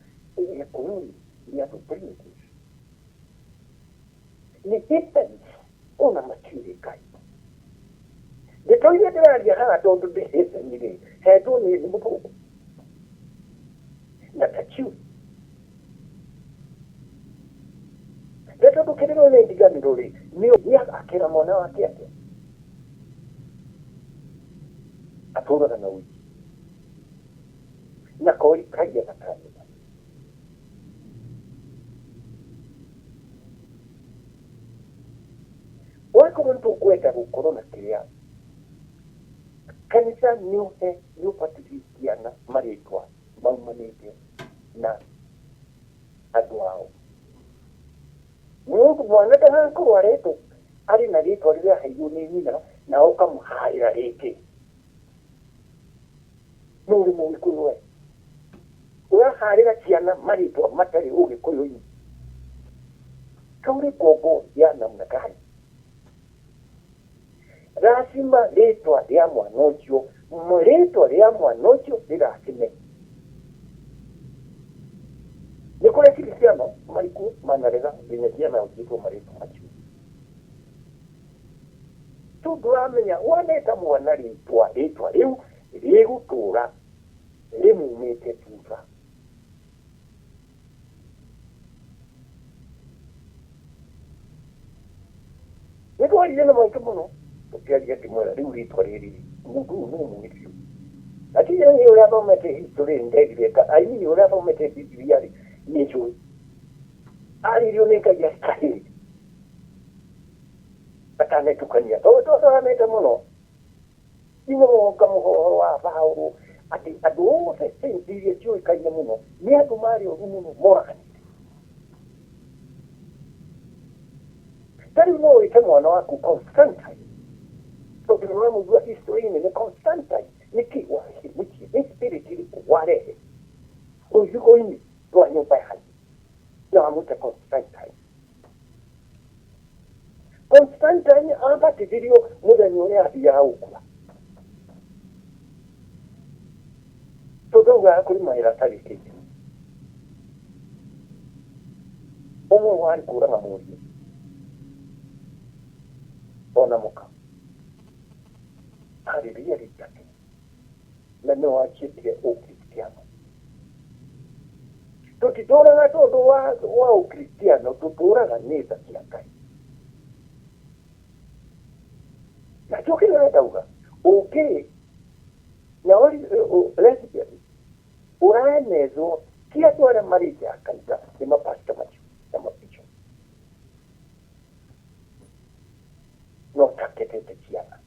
S2: ya kuri ya tuprini ni depends ona matiri kai de toilet ya ha to do de ni he to ni mbugu na tachiu Leta tukiriro le diga ndori niyo ya akira mona wake ate atura na wiki na koi kaya na kaya wako mtu kuweka corona kia kanisa new patrikiana marikwa mamanite na adwao Mungu mwana kana ko wareto ari na rito ria hayuni nina na okamuhaira reke muri mu ikunwe ura harira ciana marito matari uge koyoyi kauri gogo ya namna kai rasima leto ya mwanocho mreto ya mwanocho dirasime Nikole Cristiano, mariku manarega binyagia na ujiko mariku machu. Tu duamenya wane tamu wanari tua riu riu tura limu mete tura. Nikole jena mwaika mono, tukia jati mwela riu ritu riri mudu mwitu. Ati jena yuraba mete history ndegireka, aini yuraba mete bibiyari. Nicho ali rioneka ya kai atane tukania to sa meta mono ino kamo wa bauru ati adu se senti dio kai mono ni adu mario mono mora tari no itemo no aku Constantine to bilamu wa history ni Constantine ni ki wa which is spiritually wale ujuko ini Tua nyumba hai. Ya muta Constantine. Constantine apa tidirio muda nyone abia hukula. Todo ga kuri mahira tari kiti. Omo wari kura ngamuri. Ona muka. Ari bia ritake. Na no achite o cristiano. Tukitora na todo wa ukristiano tutura na neta kiakai. Na chokile na tauga. Okay. Na ori lesbian. Ura nezo kia tuara marija kanita ni mapasta machu na mapicho. No takete te kiana.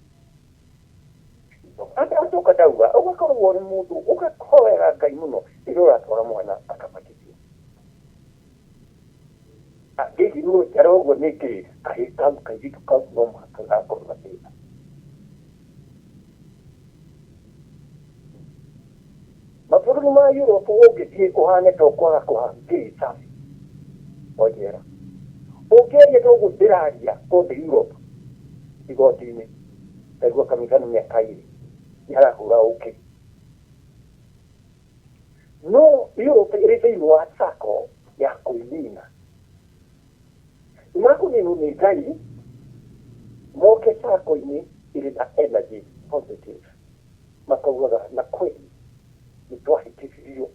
S2: Ata atoka tauga. Oga koro wori mutu. Oga koera kaimuno. Irora tora mwana akamati. Desi dulu cara gue mikir, kahitang kajitu kau nomah kelakor lagi. Mapur rumah Europe oge dia kohane tokoh dia safi. Ojera. Oge dia tokoh beraja kau di Europe. Di kau ini, dari gua kami kan mekai. Yara hura oke. No Europe ini luar sako ya kuilina. Maku ni nunigai moke sako ini ili na energy positive makawaga na kweli ni tuahi tifirio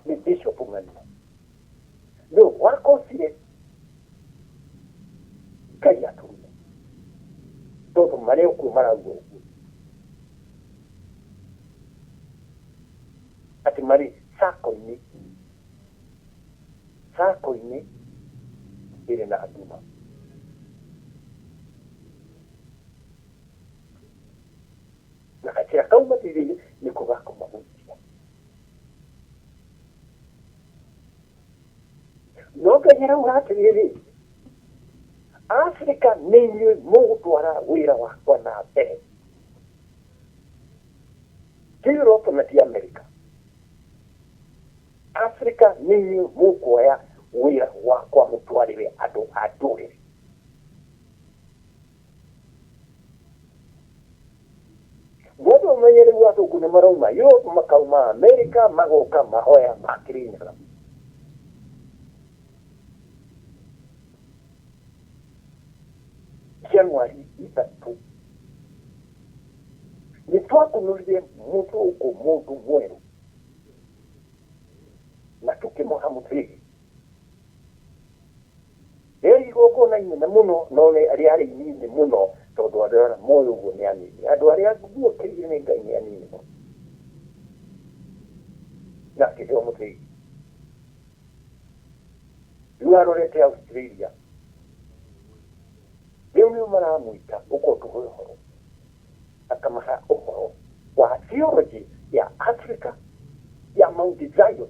S2: ni bishop ngani no wako sie kaya tu todo mareo kumara ugo ati mari sako ini ili na aduma. Na katika kauma tili ni kubako mabuti. Noga yara watu hili. Afrika ninyo mutu wara wira wakwa na be. ni mukuoya wira wakwa mutwarire andu a ndurire. Watu wamenyere watu kuna marauma Europe makauma Amerika magoka mahoya makirinyara. Januari 3 ni twakunurie mutu uko mundu mweru na tukimuha muthigi igoko na ine muno none ari ari ine muno tondu andå moyo guo nä anini andå arä a guokä nä ngai nä anini må na kä heo må thä rä u arorete Australia rä u nä o maramå ita å korwo tå hå å horo akamaha å horo wa theology ya Africa ya Mount Zion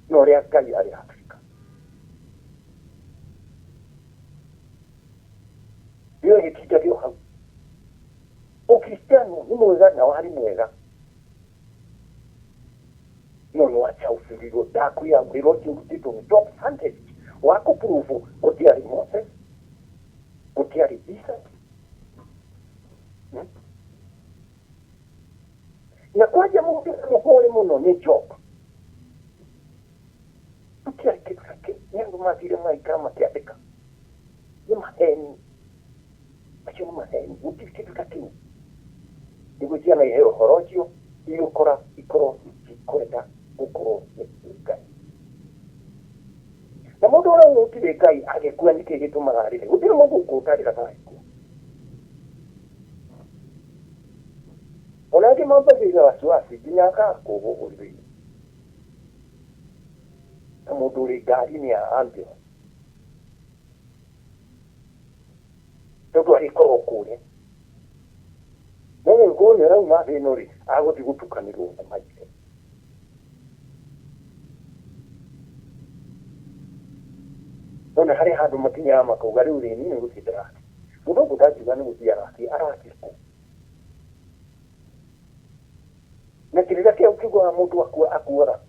S2: no rä a ngai arä Africa. Iyo hikiga vyo hau. Ukristiano ni mwega na wari mwega. Nono wacha ufiriro daku ya mwiroji utito ni top percentage. Wako pruvu kutiari Moses. Kutiari Jesus. Na kwaja mungu mhori muno ni Job. Kutiari kitu kake. Nyangu mazire maikama kiatika. Ni maheni. Acho maheni utikiti kakini nigutia na ihero horocio iukora ikoro ikwenda gukoro ngai na mundu ora utire ngai agekua niki gitumaga rire gutire mundu kutarira thaiku onage mambo biga wasiwasi kinyaka kubo uri na mundu uri gari ni aambio todo ariko kure none ngone ra uma henori ago tigutukanirwo na maite none hari handu makinya makauga riu ri ni gutidara mudo gudajiga ni gutiara ki arakiko na kirira ke ukigwa mundu akuora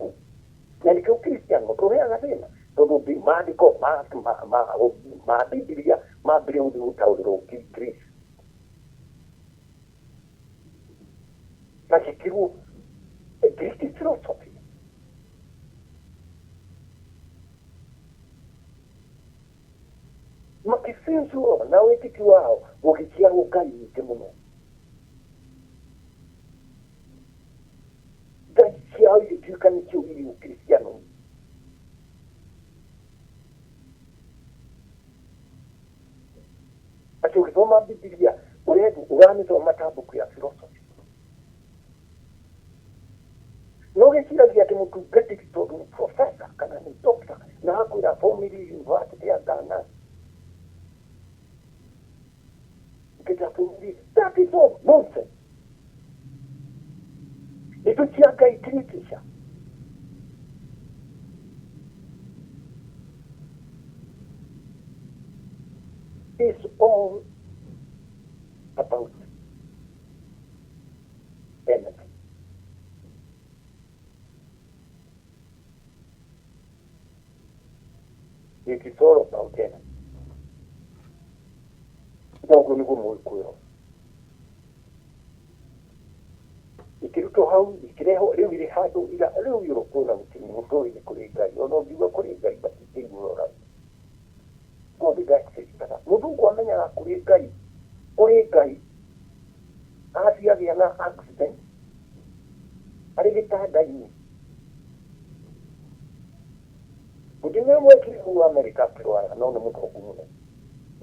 S2: na nikyo kristiano tore agathina todo bi madiko ma Biblia ma Biblia utauriro kikri na kikiru Greek philosophy makisenso na wetiki wao ukikia ukai temuno that's how you can kill Cristiano. Acho ukisoma Biblia uredu uganisoma matabuku ya philosophy noge kila kitu mtu katika professor kana ni doctor na hakuna formula university ya Ghana kita formula that is all nonsense. Itu siaka ikritisha it's all about enemy. It is all about enemy. Ndogo ni kumulikuyo. Ikiruto hau, ikireho, riu iri hado, riu yurokuna mtini, mutoi ni kurigai, ono biwa kurigai, bati tingu yorai. God gakira mudugu amenya na kurigai afya yana accident ari gitada ini kudime mwekiri ku America kwa no no muko kumune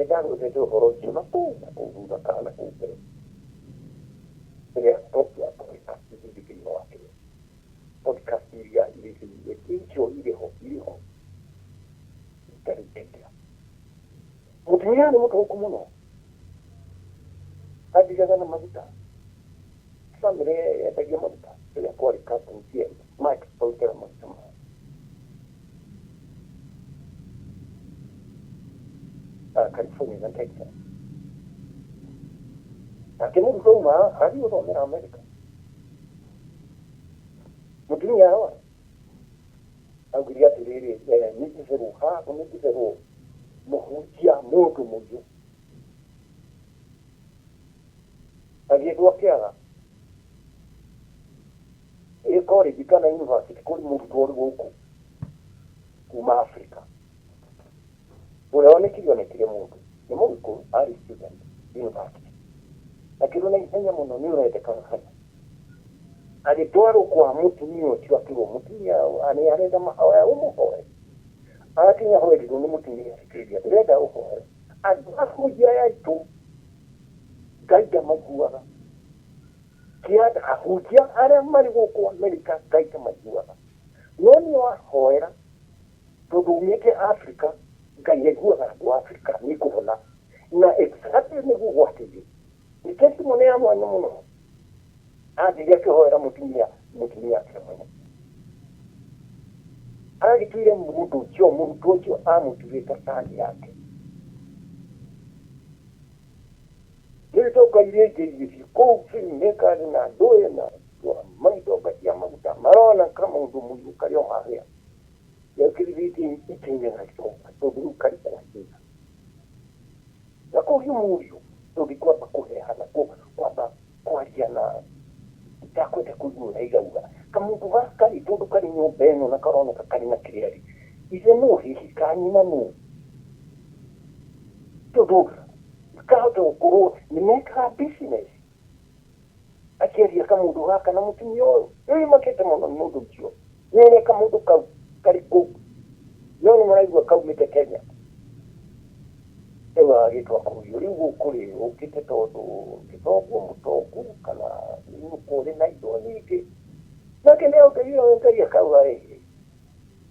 S2: ndango zetu horoji na kuuza kana kupe ya topia kwa kidiki wake podcast ya ile hicho ile tarikenda mutumiyani muto kumuno hadigaga na mafuta famire ya tagia mafuta ya kwa kapu pia Mike Polter mafuta California na Texas lakini msoma hadi wa Amerika mutumia hawa augire atiriri nigiceruha nigiceru muhunjia mundu muju agĩtwo kĩaga college kana university kuri mũrutwo ũrĩ gũkũ kuma Africa ũrĩa onekire mũndũ nĩ mũrutwo arĩ student university lakini na ihenya mũno nĩ ũrendekana hanya agĩtwarwo kwa mũtumia ũcio akĩrwo mũtumia nĩ arenda mahoya ũmũhoe agakinya ho erirwo nĩ mũtumia akĩria ndĩrenda ũhoe andũ akũnjia yaitũ Ngai ndamaiguaga kĩanda ahunjia arĩa marĩ gũkũ Amerika Ngai ndamaiguaga no nĩ wahoera tondũ umĩte Africa Ngai aiguaga andũ a Africa nĩ kũhona na exactly nĩguo gwatĩrio nĩ testimony ya mwanya mũno athiire akĩhoera mũtumia akĩmwena agĩtuire mũndũ ũcio amũtuĩte tani yake Nilitoka ileje kuu filmmakers na doye na maito kati ya maguta marona kama undumu kalio mahia ya kiliviti itinye na kitonga tobu kali kwa sina yako yumurio tobi kwa bakuhe hana kwa jana takwete kujua igauga kama mtu vakali todu kali nyobeno na karona kakali na kiriari ize nuhi hikanyi na nu todu kahote gũkorwo nĩ meka business akĩaria kamũndũ gaka na mũtumia ũyũ nĩ makĩte mũno nĩ mũndũ ũcio nĩ kamũndũ kau karĩ kũu no nĩ maraigua kaumĩte Kenya rĩu agĩtwa kũrio rĩu gũkũ rĩ ũkĩte tondũ gĩtongo mũtongu kana nĩkũrĩ na indo nyingĩ nake Ngai akauga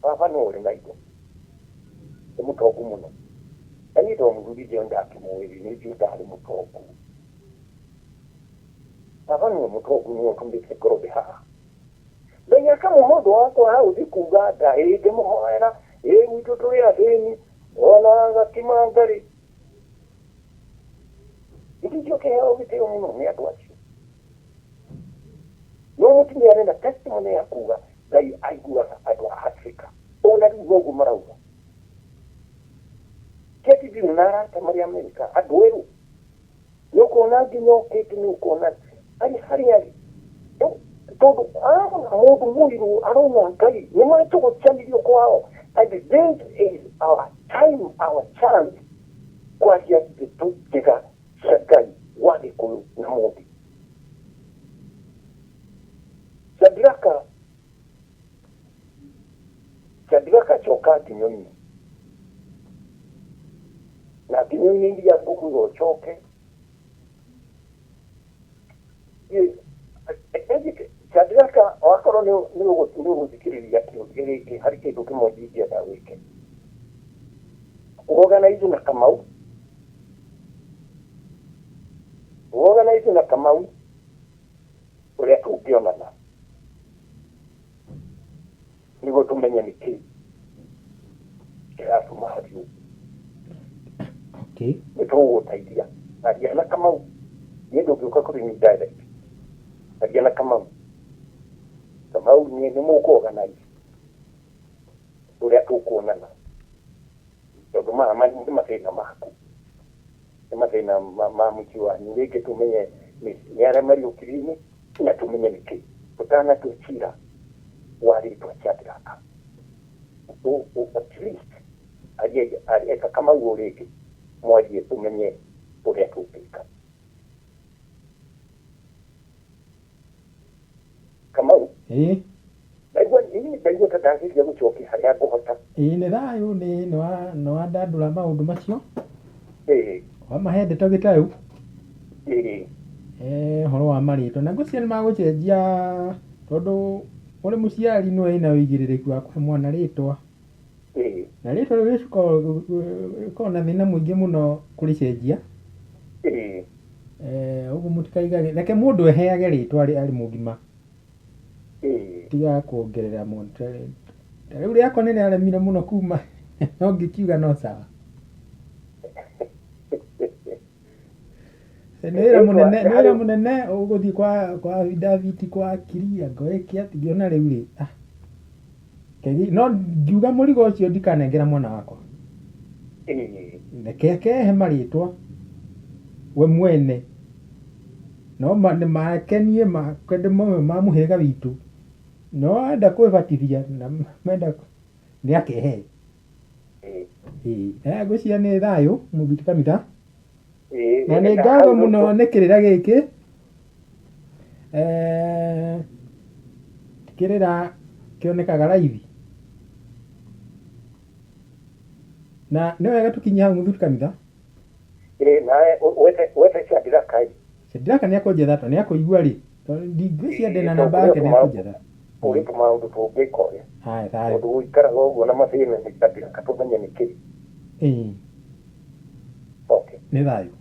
S2: baba nĩ ũrĩ na indo nĩ mũtongu mũno ani ndo mũthurithia ndakĩmwĩri nĩ ndarĩ mũtongu baba nĩ mũtongu nĩ ũtũmĩte ngorobe haha Ngai akamũhũndũ wakwa hau thi kuga ndĩmũhoera gwitũ tũrĩ athĩni ona gakima ngarĩ ikĩkĩo kĩheo gĩtĩo mũno nĩ andũ acio no mũtumia arenda testimony ya kuga Ngai aiguaga andũ a Africa ona rĩu noguo marauga keti dinara tamari Amerika adoeru yoko na dinyo keti nuko na hari todo modu muiru arona Ngai nyama toko chandiyo kwao and this is our time our chance kwa ya tutega sagai wale ko na modi Shadraka chokati nyoni na kinyoni ndia kuku choke Shadraka wakoro ni gũthikĩrĩria kĩũria gĩkĩ harĩ kĩndũ kĩmwe ingĩenda wĩke organize na Kamau ũrĩa tũngĩonana nĩguo tũmenye nĩkĩ kĩratũma harĩ
S1: okay
S2: nĩtũgũgũteithia aria na Kamau nĩ ndũngĩũka kũrĩ ni direct aria na Kamau nĩ mũkũorganize ũrĩa tũkuonana tondũ maya nĩ mathĩna maku nĩ mathĩna ma mũciĩ wanyu rĩngĩ tũmenye nĩ arĩa marĩ ũkiri-inĩ na tũmenye nĩkĩ tũtanatwĩcira warĩtwa Shadraka at least aria Kamau rĩngĩ mwarie tũmenye ũrĩa tũngĩka Kamau ndaigua ta ndagĩria gũcokia harĩa ngũhota
S1: nĩ thayũ nĩ wandandũra maũndũ macio wamahe ndeto gĩtau ũhoro wa marĩtwa na ngwĩciria nĩ magũcenjia tondũ ũrĩ mũciari nĩ wĩna ũigĩrĩrĩku wa kũhe mwana rĩtwa na rĩtwa rĩu rĩkoragwo na thĩna mũingĩ mũno kũrĩcenjia ũguo mũtikaigage reke mũndũ eheage rĩtwa arĩ mũgima tiga kuongerera mũndũ rĩu rĩakwa nĩ rĩaremire mũno kuma no ngĩkiuga no sawa nĩ wĩra mũnene ũgũthiĩ kwa David kwa Kiria ngoĩkia tingĩona rĩu rĩ no ngiuga mũrigo ũcio ndikanengera mwana wakwa reke kehe marĩtwa we mwene no makenie makende mamwe ma mũhĩrĩga witũ no enda kwĩbatithia na menda nĩ akehe ngwĩciria nĩ thayũ mũthuri Kamitha na nĩ ngatho mũno nĩ kĩrĩra gĩkĩ kĩrĩra kĩonekaga raithi na nĩ wega tũkinye hau mũthuri Kamitha
S2: nawe wete Shadraka
S1: nĩ akũnjetha to nĩ akũigua rĩ ndigwĩciria ndĩ na namba yake nĩ akũnjetha
S2: ũrĩ maũndũ tũngĩka ũrĩa
S1: haya thayũ
S2: ũndũ gũikaraga ũguo na mathĩna nĩ Shadraka tũmenye nĩ kĩĩ
S1: nĩ thayũ